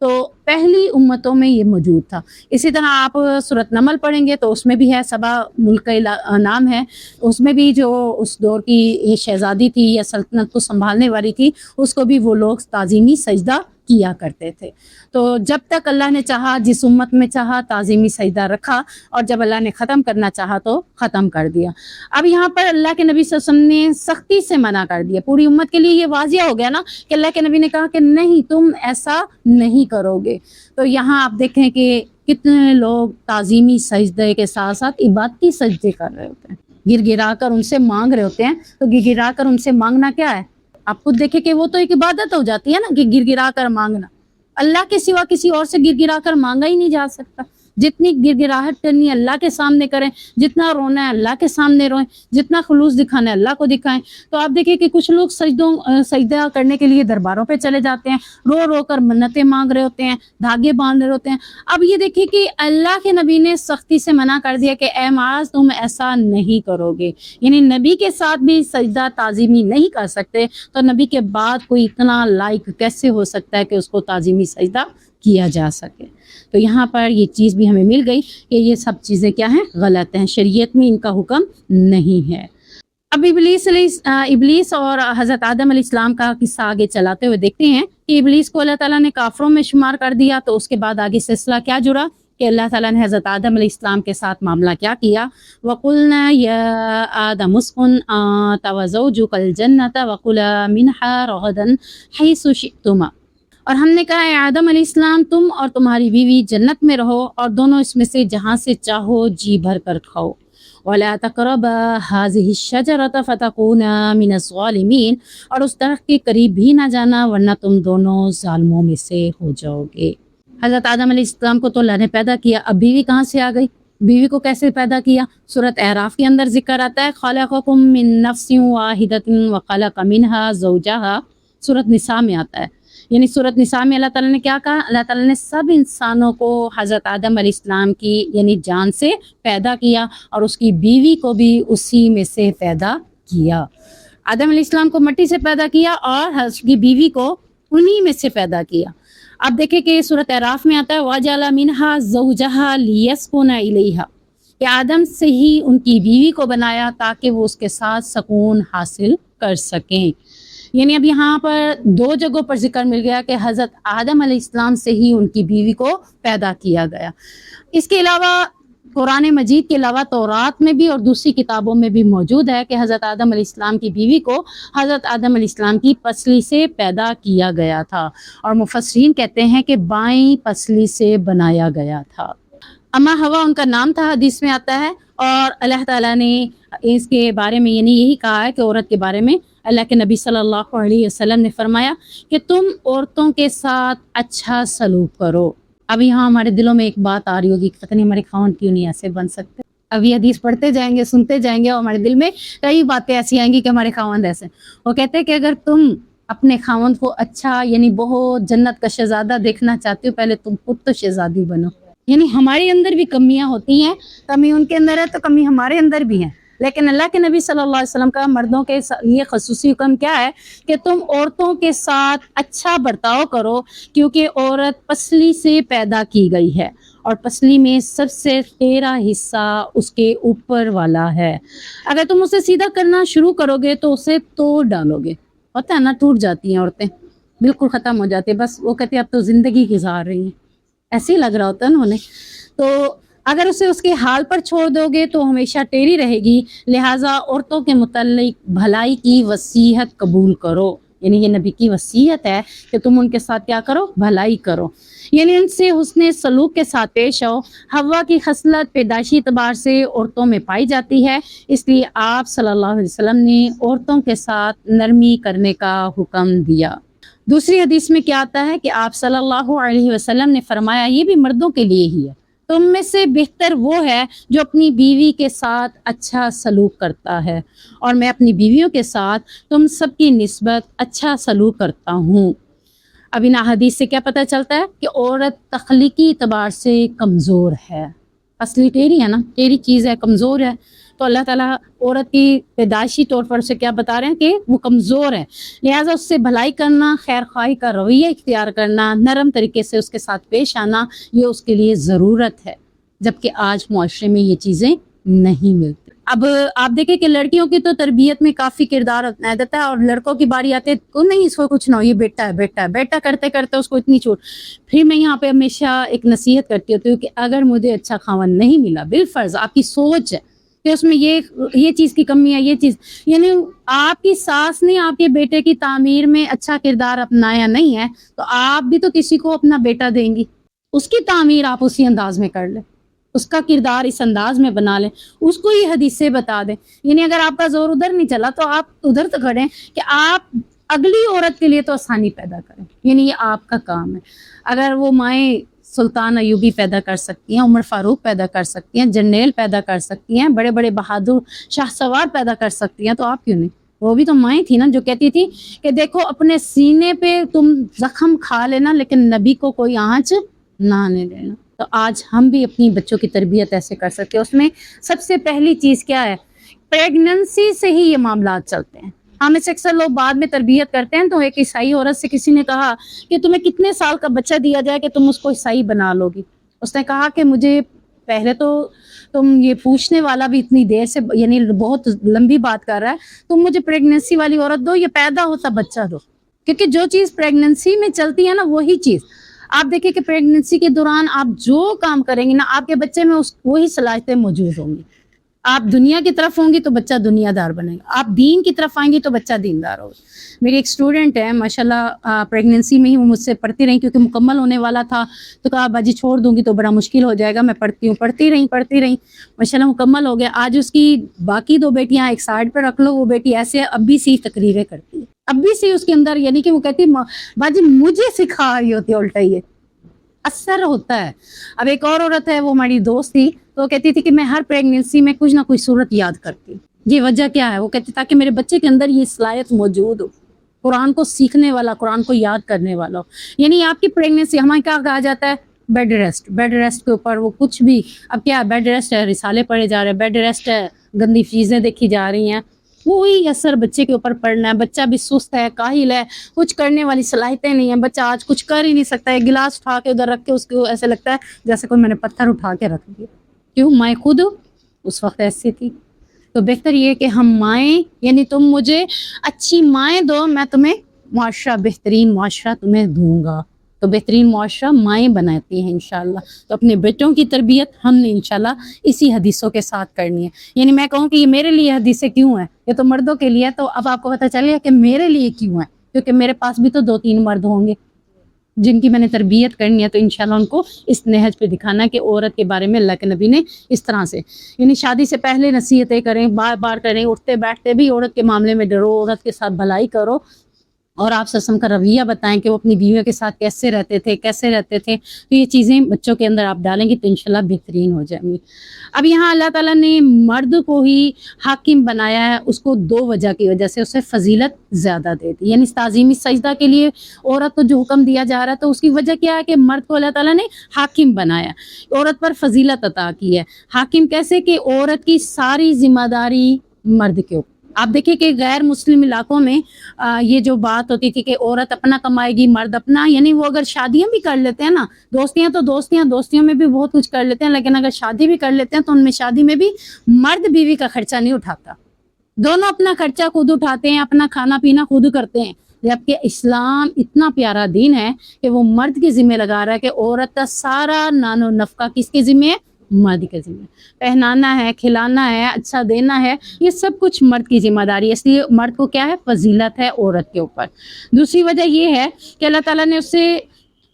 تو پہلی امتوں میں یہ موجود تھا۔ اسی طرح آپ سورۃ نمل پڑھیں گے تو اس میں بھی ہے، سبا ملک کا نام ہے، اس میں بھی جو اس دور کی یہ شہزادی تھی یا سلطنت کو سنبھالنے والی تھی، اس کو بھی وہ لوگ تعظیمی سجدہ کیا کرتے تھے۔ تو جب تک اللہ نے چاہا، جس امت میں چاہا تعظیمی سجدہ رکھا، اور جب اللہ نے ختم کرنا چاہا تو ختم کر دیا۔ اب یہاں پر اللہ کے نبی صلی اللہ علیہ وسلم نے سختی سے منع کر دیا، پوری امت کے لیے یہ واضح ہو گیا نا کہ اللہ کے نبی نے کہا کہ نہیں تم ایسا نہیں کرو گے۔ تو یہاں آپ دیکھیں کہ کتنے لوگ تعظیمی سجدے کے ساتھ ساتھ عبادتی سجدے کر رہے ہوتے ہیں، گر گرا کر ان سے مانگ رہے ہوتے ہیں۔ تو گر گرا کر ان سے مانگنا کیا ہے؟ آپ خود دیکھیں کہ وہ تو ایک عبادت ہو جاتی ہے نا، کہ گر گرا کر مانگنا، اللہ کے سوا کسی اور سے گر گرا کر مانگا ہی نہیں جا سکتا۔ جتنی گڑگڑاہٹ کرنی ہے اللہ کے سامنے کریں، جتنا رونا ہے اللہ کے سامنے روئیں، جتنا خلوص دکھانا ہے اللہ کو دکھائیں۔ تو آپ دیکھیں کہ کچھ لوگ سجدہ کرنے کے لیے درباروں پہ چلے جاتے ہیں، رو رو کر منتیں مانگ رہے ہوتے ہیں، دھاگے باندھ رہے ہوتے ہیں۔ اب یہ دیکھیں کہ اللہ کے نبی نے سختی سے منع کر دیا کہ اے معاذ تم ایسا نہیں کرو گے، یعنی نبی کے ساتھ بھی سجدہ تعظیمی نہیں کر سکتے، تو نبی کے بعد کوئی اتنا لائق کیسے ہو سکتا ہے کہ اس کو تعظیمی سجدہ کیا جا سکے۔ تو یہاں پر یہ چیز بھی ہمیں مل گئی کہ یہ سب چیزیں کیا ہیں، غلط ہیں، شریعت میں ان کا حکم نہیں ہے۔ اب ابلیس اور حضرت آدم علیہ السلام کا قصہ آگے چلاتے ہوئے دیکھتے ہیں کہ ابلیس کو اللہ تعالیٰ نے کافروں میں شمار کر دیا، تو اس کے بعد آگے سلسلہ کیا جڑا کہ اللہ تعالیٰ نے حضرت آدم علیہ السلام کے ساتھ معاملہ کیا کیا، وَقُلْنَا يَا آدَمُ اسْكُنْ أَنْتَ وَزَوْجُكَ الْجَنَّةَ وَكُلَا مِنْهَا رَغَدًا حَيْثُ شِئْتُمَا، اور ہم نے کہا اے آدم علیہ السلام تم اور تمہاری بیوی جنت میں رہو اور دونوں اس میں سے جہاں سے چاہو جی بھر کر کھاؤ، وَلَا تَقْرَبَا هَٰذِهِ الشَّجَرَةَ فَتَكُونَا مِنَ الظَّالِمِينَ، اور اس درخت کے قریب بھی نہ جانا ورنہ تم دونوں ظالموں میں سے ہو جاؤ گے۔ حضرت آدم علیہ السلام کو تو اللہ نے پیدا کیا، اب بیوی کہاں سے آ گئی؟ بیوی کو کیسے پیدا کیا؟ سورۃ اعراف کے اندر ذکر آتا ہے خَلَقَكُم مِّن نَفْسٍ وَاحِدَةٍ وَخَلَقَ مِنْهَا زَوْجَهَا، سورۃ نساء میں آتا ہے۔ یعنی سورۃ نساء میں اللہ تعالیٰ نے کیا کہا؟ اللہ تعالیٰ نے سب انسانوں کو حضرت آدم علیہ السلام کی یعنی جان سے پیدا کیا اور اس کی بیوی کو بھی اسی میں سے پیدا کیا۔ آدم علیہ السلام کو مٹی سے پیدا کیا اور اس کی بیوی کو انہی میں سے پیدا کیا۔ اب دیکھیں کہ سورۃ اعراف میں آتا ہے وَجَعَلَ مِنْهَا زَوْجَهَا لِيَسْكُنَ إِلَيْهَا، کہ آدم سے ہی ان کی بیوی کو بنایا تاکہ وہ اس کے ساتھ سکون حاصل کر سکیں۔ یعنی اب یہاں پر دو جگہوں پر ذکر مل گیا کہ حضرت آدم علیہ السلام سے ہی ان کی بیوی کو پیدا کیا گیا۔ اس کے علاوہ قرآن مجید کے علاوہ تورات میں بھی اور دوسری کتابوں میں بھی موجود ہے کہ حضرت آدم علیہ السلام کی بیوی کو حضرت آدم علیہ السلام کی پسلی سے پیدا کیا گیا تھا، اور مفسرین کہتے ہیں کہ بائیں پسلی سے بنایا گیا تھا۔ اما ہوا ان کا نام تھا، حدیث میں آتا ہے، اور اللہ تعالیٰ نے اس کے بارے میں یعنی یہی کہا ہے کہ عورت کے بارے میں اللہ کے نبی صلی اللہ علیہ وسلم نے فرمایا کہ تم عورتوں کے ساتھ اچھا سلوک کرو۔ اب یہاں ہمارے دلوں میں ایک بات آ رہی ہوگی کہ پتہ نہیں ہمارے خاوند کیوں نہیں ایسے بن سکتے۔ اب یہ حدیث پڑھتے جائیں گے، سنتے جائیں گے، اور ہمارے دل میں کئی باتیں ایسی آئیں گی کہ ہمارے خاوند ایسے۔ وہ کہتے ہیں کہ اگر تم اپنے خاوند کو اچھا یعنی بہت جنت کا شہزادہ دیکھنا چاہتے ہو، پہلے تم خود تو شہزادی بنو۔ یعنی ہمارے اندر بھی کمیاں ہوتی ہیں، کمی ان کے اندر ہے تو کمی ہمارے اندر بھی ہے، لیکن اللہ کے نبی صلی اللہ علیہ وسلم کا مردوں کے لیے خصوصی حکم کیا ہے کہ تم عورتوں کے ساتھ اچھا برتاؤ کرو، کیونکہ عورت پسلی سے پیدا کی گئی ہے اور پسلی میں سب سے ٹیڑھا حصہ اس کے اوپر والا ہے۔ اگر تم اسے سیدھا کرنا شروع کرو گے تو اسے توڑ ڈالو گے۔ ہوتا ہے نا، ٹوٹ جاتی ہیں عورتیں، بالکل ختم ہو جاتی ہیں، بس وہ کہتے ہیں اب تو زندگی گزار رہی ہیں، ایسے ہی لگ رہا ہوتا ہے نا انہیں۔ تو اگر اسے اس کے حال پر چھوڑ دو گے تو ہمیشہ ٹیڑھی رہے گی، لہٰذا عورتوں کے متعلق بھلائی کی وصیت قبول کرو۔ یعنی یہ نبی کی وصیت ہے کہ تم ان کے ساتھ کیا کرو؟ بھلائی کرو، یعنی ان سے حسن سلوک کے ساتھ پیش آؤ۔ حوا کی خصلت پیدائشی اعتبار سے عورتوں میں پائی جاتی ہے، اس لیے آپ صلی اللہ علیہ وسلم نے عورتوں کے ساتھ نرمی کرنے کا حکم دیا۔ دوسری حدیث میں کیا آتا ہے کہ آپ صلی اللہ علیہ وسلم نے فرمایا یہ بھی مردوں کے لیے ہی ہے، تم میں سے بہتر وہ ہے جو اپنی بیوی کے ساتھ اچھا سلوک کرتا ہے، اور میں اپنی بیویوں کے ساتھ تم سب کی نسبت اچھا سلوک کرتا ہوں۔ اب ان حدیث سے کیا پتہ چلتا ہے کہ عورت تخلیقی اعتبار سے کمزور ہے، اصلی ٹیڑھی ہے نا، ٹیڑھی چیز ہے، کمزور ہے، تو اللہ تعالیٰ عورت کی پیدائشی طور پر اسے کیا بتا رہے ہیں کہ وہ کمزور ہے، لہٰذا اس سے بھلائی کرنا، خیر خواہی کا رویہ اختیار کرنا، نرم طریقے سے اس کے ساتھ پیش آنا، یہ اس کے لیے ضرورت ہے، جبکہ آج معاشرے میں یہ چیزیں نہیں ملتی۔ اب آپ دیکھیں کہ لڑکیوں کی تو تربیت میں کافی کردار اپنا دیتا ہے، اور لڑکوں کی باری آتے کو نہیں اس کو کچھ نہ ہو، یہ بیٹا ہے بیٹا ہے بیٹا کرتے کرتے اس کو اتنی چھوٹ۔ پھر میں یہاں پہ ہمیشہ ایک نصیحت کرتی ہوتی ہوں کہ اگر مجھے اچھا خاوند نہیں ملا، بالفرض آپ کی سوچ ہے کہ اس میں یہ چیز کی کمی ہے، یہ چیز، یعنی آپ کی ساس نے آپ کے بیٹے کی تعمیر میں اچھا کردار اپنایا نہیں ہے، تو آپ بھی تو کسی کو اپنا بیٹا دیں گی، اس کی تعمیر آپ اسی انداز میں کر لیں، اس کا کردار اس انداز میں بنا لیں، اس کو یہ حدیثیں بتا دیں۔ یعنی اگر آپ کا زور ادھر نہیں چلا تو آپ ادھر تو کریں کہ آپ اگلی عورت کے لیے تو آسانی پیدا کریں، یعنی یہ آپ کا کام ہے۔ اگر وہ مائیں سلطان ایوبی پیدا کر سکتی ہیں، عمر فاروق پیدا کر سکتی ہیں، جرنیل پیدا کر سکتی ہیں، بڑے بڑے بہادر شاہ سوار پیدا کر سکتی ہیں، تو آپ کیوں نہیں؟ وہ بھی تو مائیں تھی نا جو کہتی تھی کہ دیکھو اپنے سینے پہ تم زخم کھا لینا لیکن نبی کو کوئی آنچ نہ آنے دینا۔ تو آج ہم بھی اپنی بچوں کی تربیت ایسے کر سکتے ہیں۔ اس میں سب سے پہلی چیز کیا ہے؟ پریگننسی سے ہی یہ معاملات چلتے ہیں۔ ہمیں سے اکثر لوگ بعد میں تربیت کرتے ہیں، تو ایک عیسائی عورت سے کسی نے کہا کہ تمہیں کتنے سال کا بچہ دیا جائے کہ تم اس کو عیسائی بنا لو گی؟ اس نے کہا کہ مجھے پہلے تو تم یہ پوچھنے والا بھی اتنی دیر سے یعنی بہت لمبی بات کر رہا ہے، تم مجھے پریگننسی والی عورت دو، یہ پیدا ہوتا بچہ دو، کیونکہ جو چیز پریگننسی میں چلتی ہے نا وہی چیز آپ دیکھیں کہ پریگننسی کے دوران آپ جو کام کریں گے نا آپ کے بچے میں وہی صلاحیتیں موجود ہوں گی۔ آپ دنیا کی طرف ہوں گی تو بچہ دنیا دار بنے گا، آپ دین کی طرف آئیں گی تو بچہ دیندار ہوگا۔ میری ایک اسٹوڈنٹ ہے ماشاءاللہ، پریگننسی میں ہی وہ مجھ سے پڑھتی رہی کیونکہ مکمل ہونے والا تھا، تو کہا باجی چھوڑ دوں گی تو بڑا مشکل ہو جائے گا، میں پڑھتی ہوں، پڑھتی رہی ماشاءاللہ مکمل ہو گیا۔ آج اس کی باقی 2 بیٹیاں ایک سائڈ پہ رکھ لو، وہ بیٹی ایسے اب بھی سی تقریریں کرتی ہے، اب بھی سی اس کے اندر، یعنی کہ وہ کہتی باجی مجھے سکھا رہی ہوتی ہے، الٹا یہ اثر ہوتا ہے۔ اب ایک اور عورت ہے، وہ ہماری دوست تھی، تو وہ کہتی تھی کہ میں ہر پریگننسی میں کچھ نہ کچھ صورت یاد کرتی ہوں۔ یہ وجہ کیا ہے؟ وہ کہتی تاکہ میرے بچے کے اندر یہ صلاحیت موجود ہو، قرآن کو سیکھنے والا، قرآن کو یاد کرنے والا ہو۔ یعنی آپ کی پریگننسی ہمیں کیا کہا جاتا ہے؟ بیڈ ریسٹ کے اوپر وہ کچھ بھی، اب کیا بیڈ ریسٹ ہے، رسالے پڑھے جا رہے ہیں، بیڈ ریسٹ ہے، گندی چیزیں دیکھی جا رہی ہیں، وہی اثر بچے کے اوپر پڑنا ہے۔ بچہ بھی سست ہے، کاہل ہے، کچھ کرنے والی صلاحیتیں نہیں ہیں، بچہ آج کچھ کر ہی نہیں سکتا ہے، گلاس اٹھا کے ادھر رکھ کے اس کو ایسے لگتا ہے جیسے کوئی میں نے پتھر اٹھا کے رکھ دیا۔ کیوں؟ میں خود اس وقت ایسی تھی۔ تو بہتر یہ کہ ہم مائیں، یعنی تم مجھے اچھی مائیں دو، میں تمہیں معاشرہ، بہترین معاشرہ تمہیں دوں گا۔ تو بہترین معاشرہ مائیں بناتی ہیں انشاءاللہ۔ تو اپنے بیٹوں کی تربیت ہم نے انشاءاللہ اسی حدیثوں کے ساتھ کرنی ہے۔ یعنی میں کہوں کہ یہ میرے لیے حدیثیں کیوں ہیں؟ یہ تو مردوں کے لیے، تو اب آپ کو پتہ چل گیا کہ میرے لیے کیوں ہے، کیونکہ میرے پاس بھی تو 2-3 مرد ہوں گے جن کی میں نے تربیت کرنی ہے، تو انشاءاللہ ان کو اس نہج پہ دکھانا کہ عورت کے بارے میں اللہ کے نبی نے اس طرح سے، یعنی شادی سے پہلے نصیحتیں کریں، بار بار کریں، اٹھتے بیٹھتے بھی عورت کے معاملے میں ڈرو، عورت کے ساتھ بھلائی کرو، اور آپ سسم کا رویہ بتائیں کہ وہ اپنی بیویوں کے ساتھ کیسے رہتے تھے۔ تو یہ چیزیں بچوں کے اندر آپ ڈالیں گی تو انشاءاللہ بہترین ہو جائیں گی۔ اب یہاں اللہ تعالیٰ نے مرد کو ہی حاکم بنایا ہے، اس کو 2 وجہ کی وجہ سے اسے فضیلت زیادہ دے دی، یعنی تعظیمی سجدہ کے لیے عورت کو جو حکم دیا جا رہا ہے تو اس کی وجہ کیا ہے کہ مرد کو اللہ تعالیٰ نے حاکم بنایا، عورت پر فضیلت عطا کی ہے۔ حاکم کیسے؟ کہ عورت کی ساری ذمہ داری مرد کے اوپر۔ آپ دیکھیں کہ غیر مسلم علاقوں میں یہ جو بات ہوتی تھی کہ عورت اپنا کمائے گی، مرد اپنا، یعنی وہ اگر شادیاں بھی کر لیتے ہیں نا، دوستیاں تو دوستیوں میں بھی بہت کچھ کر لیتے ہیں، لیکن اگر شادی بھی کر لیتے ہیں تو ان میں شادی میں بھی مرد بیوی کا خرچہ نہیں اٹھاتا، دونوں اپنا خرچہ خود اٹھاتے ہیں، اپنا کھانا پینا خود کرتے ہیں۔ جبکہ اسلام اتنا پیارا دین ہے کہ وہ مرد کے ذمہ لگا رہا ہے کہ عورت کا سارا نان و نفقہ کس کے ذمہ ہے؟ مرد کے ذمہ، پہنانا ہے، کھلانا ہے، اچھا دینا ہے، یہ سب کچھ مرد کی ذمہ داری ہے، اس لیے مرد کو کیا ہے؟ فضیلت ہے عورت کے اوپر۔ دوسری وجہ یہ ہے کہ اللہ تعالیٰ نے اسے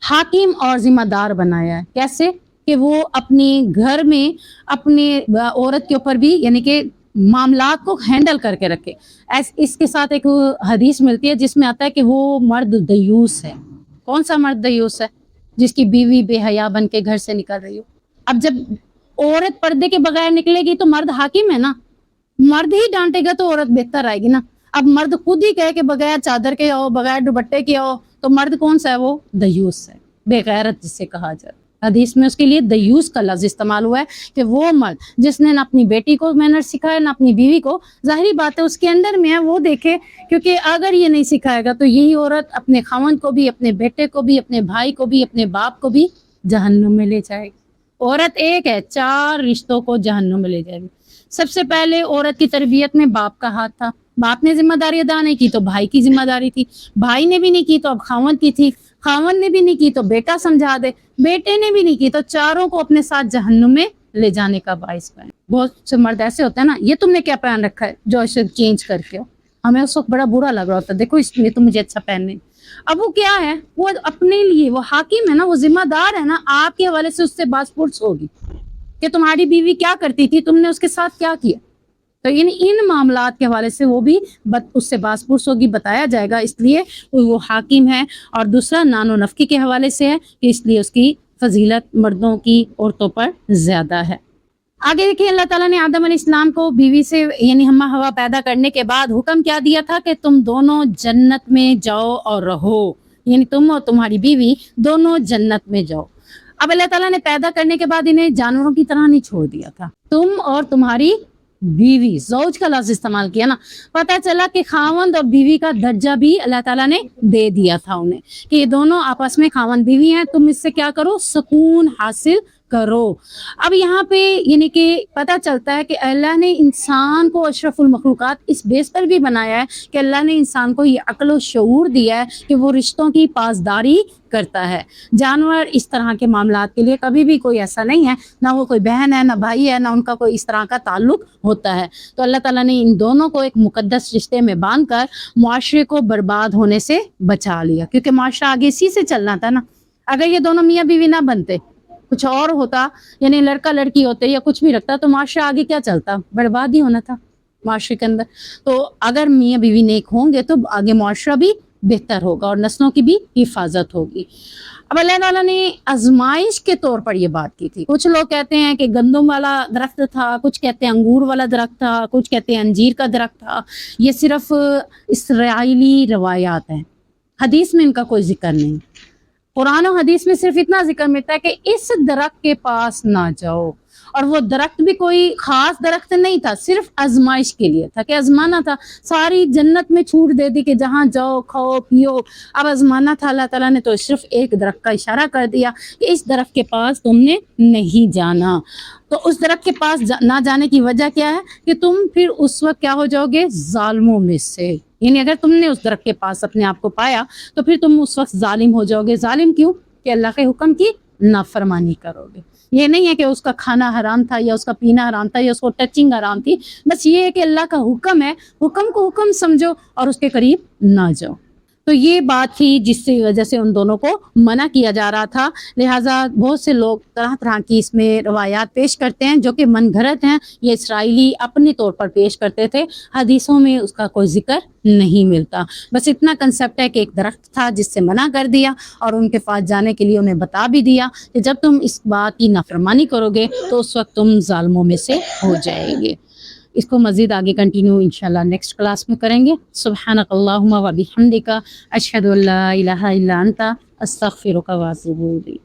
حاکم اور ذمہ دار بنایا ہے۔ کیسے؟ کہ وہ اپنے گھر میں اپنے عورت کے اوپر بھی یعنی کہ معاملات کو ہینڈل کر کے رکھے۔ اس کے ساتھ ایک حدیث ملتی ہے جس میں آتا ہے کہ وہ مرد دیوس ہے۔ کون سا مرد دیوس ہے؟ جس کی بیوی بے حیا بن کے گھر سے نکل رہی ہو۔ اب جب عورت پردے کے بغیر نکلے گی تو مرد حاکم ہے نا، مرد ہی ڈانٹے گا تو عورت بہتر آئے گی نا۔ اب مرد خود ہی کہے کہ بغیر چادر کے آؤ، بغیر دوپٹے کے آؤ، تو مرد کون سا ہے؟ وہ دیوس ہے، بے غیرت جسے کہا جائے۔ حدیث میں اس کے لیے دیوس کا لفظ استعمال ہوا ہے کہ وہ مرد جس نے نہ اپنی بیٹی کو مینر سکھایا نہ اپنی بیوی کو، ظاہری بات ہے اس کے اندر میں ہے وہ دیکھے، کیونکہ اگر یہ نہیں سکھائے گا تو یہی عورت اپنے خاوند کو بھی، اپنے بیٹے کو بھی، اپنے بھائی کو بھی، اپنے باپ کو بھی جہنم میں لے جائے گی۔ عورت ایک ہے، 4 رشتوں کو جہنم میں لے جائے گی۔ سب سے پہلے عورت کی تربیت میں باپ کا ہاتھ تھا، باپ نے ذمہ داری ادا نہیں کی تو بھائی کی ذمہ داری تھی، بھائی نے بھی نہیں کی تو اب خاوند کی تھی، خاوند نے بھی نہیں کی تو بیٹا سمجھا دے، بیٹے نے بھی نہیں کی تو چاروں کو اپنے ساتھ جہنم میں لے جانے کا باعث بنے۔ بہت سے مرد ایسے ہوتے ہیں نا، یہ تم نے کیا پہن رکھا ہے جو اسے چینج کر کے ہو، ہمیں اس وقت بڑا برا لگ رہا ہوتا ہے، دیکھو اس لیے تو مجھے اچھا پہننے۔ اب وہ کیا ہے؟ وہ اپنے لیے وہ حاکم ہے نا، وہ ذمہ دار ہے نا، آپ کے حوالے سے اس سے باز پرس ہوگی کہ تمہاری بیوی کیا کرتی تھی، تم نے اس کے ساتھ کیا کیا۔ تو ان معاملات کے حوالے سے وہ بھی اس سے باز پرس ہوگی، بتایا جائے گا، اس لیے وہ حاکم ہے۔ اور دوسرا نان و نفقی کے حوالے سے ہے کہ اس لیے اس کی فضیلت مردوں کی عورتوں پر زیادہ ہے۔ آگے دیکھیں اللہ تعالیٰ نے آدم علیہ السلام کو بیوی سے یعنی حمّا حوا پیدا کرنے کے بعد حکم کیا دیا تھا کہ تم دونوں جنت میں جاؤ اور رہو، یعنی تم اور تمہاری بیوی دونوں جنت میں جاؤ۔ اب اللہ تعالیٰ نے پیدا کرنے کے بعد انہیں جانوروں کی طرح نہیں چھوڑ دیا تھا، تم اور تمہاری بیوی، زوج کا لفظ استعمال کیا نا، پتہ چلا کہ خاوند اور بیوی کا درجہ بھی اللہ تعالیٰ نے دے دیا تھا انہیں کہ یہ دونوں آپس میں خاوند بیوی ہیں، تم اس سے کیا کرو، سکون حاصل کرو۔ اب یہاں پہ یعنی کہ پتہ چلتا ہے کہ اللہ نے انسان کو اشرف المخلوقات اس بیس پر بھی بنایا ہے کہ اللہ نے انسان کو یہ عقل و شعور دیا ہے کہ وہ رشتوں کی پاسداری کرتا ہے۔ جانور اس طرح کے معاملات کے لیے کبھی بھی کوئی ایسا نہیں ہے، نہ وہ کوئی بہن ہے، نہ بھائی ہے، نہ ان کا کوئی اس طرح کا تعلق ہوتا ہے۔ تو اللہ تعالیٰ نے ان دونوں کو ایک مقدس رشتے میں باندھ کر معاشرے کو برباد ہونے سے بچا لیا، کیونکہ معاشرہ آگے اسی سے چلنا تھا نا۔ اگر یہ دونوں میاں بیوی نہ بنتے، کچھ اور ہوتا، یعنی لڑکا لڑکی ہوتے یا کچھ بھی رکھتا، تو معاشرہ آگے کیا چلتا، برباد ہی ہونا تھا معاشرے کے اندر۔ تو اگر میاں بیوی نیک ہوں گے تو آگے معاشرہ بھی بہتر ہوگا اور نسلوں کی بھی حفاظت ہوگی۔ اب اللہ تعالیٰ نے آزمائش کے طور پر یہ بات کی تھی۔ کچھ لوگ کہتے ہیں کہ گندم والا درخت تھا، کچھ کہتے ہیں انگور والا درخت تھا، کچھ کہتے ہیں انجیر کا درخت تھا۔ یہ صرف اسرائیلی روایات ہیں، حدیث میں ان کا کوئی ذکر نہیں۔ قرآن و حدیث میں صرف اتنا ذکر ملتا ہے کہ اس درخت کے پاس نہ جاؤ، اور وہ درخت بھی کوئی خاص درخت نہیں تھا، صرف آزمائش کے لیے تھا کہ آزمانا تھا۔ ساری جنت میں چھوٹ دے دی کہ جہاں جاؤ کھاؤ پیو، اب آزمانا تھا۔ اللہ تعالیٰ نے تو صرف ایک درخت کا اشارہ کر دیا کہ اس درخت کے پاس تم نے نہیں جانا۔ تو اس درخت کے پاس نہ جانے کی وجہ کیا ہے کہ تم پھر اس وقت کیا ہو جاؤ گے، ظالموں میں سے۔ یعنی اگر تم نے اس درخت کے پاس اپنے آپ کو پایا تو پھر تم اس وقت ظالم ہو جاؤ گے۔ ظالم کیوں؟ کہ اللہ کے حکم کی نافرمانی کرو گے۔ یہ نہیں ہے کہ اس کا کھانا حرام تھا یا اس کا پینا حرام تھا یا اس کو ٹچنگ حرام تھی، بس یہ ہے کہ اللہ کا حکم ہے، حکم کو حکم سمجھو اور اس کے قریب نہ جاؤ۔ تو یہ بات تھی جس کی وجہ سے ان دونوں کو منع کیا جا رہا تھا۔ لہٰذا بہت سے لوگ طرح طرح کی اس میں روایات پیش کرتے ہیں جو کہ من گھڑت ہیں، یہ اسرائیلی اپنے طور پر پیش کرتے تھے، حدیثوں میں اس کا کوئی ذکر نہیں ملتا۔ بس اتنا کنسیپٹ ہے کہ ایک درخت تھا جس سے منع کر دیا اور ان کے پاس جانے کے لیے انہیں بتا بھی دیا کہ جب تم اس بات کی نافرمانی کرو گے تو اس وقت تم ظالموں میں سے ہو جائیں گے۔ اس کو مزید آگے کنٹینیو انشاءاللہ نیکسٹ کلاس میں کریں گے۔ سبحانک اللہم و بحمدک، اشہد ان لا الہ الا انت، استغفرک و اتوب الیک۔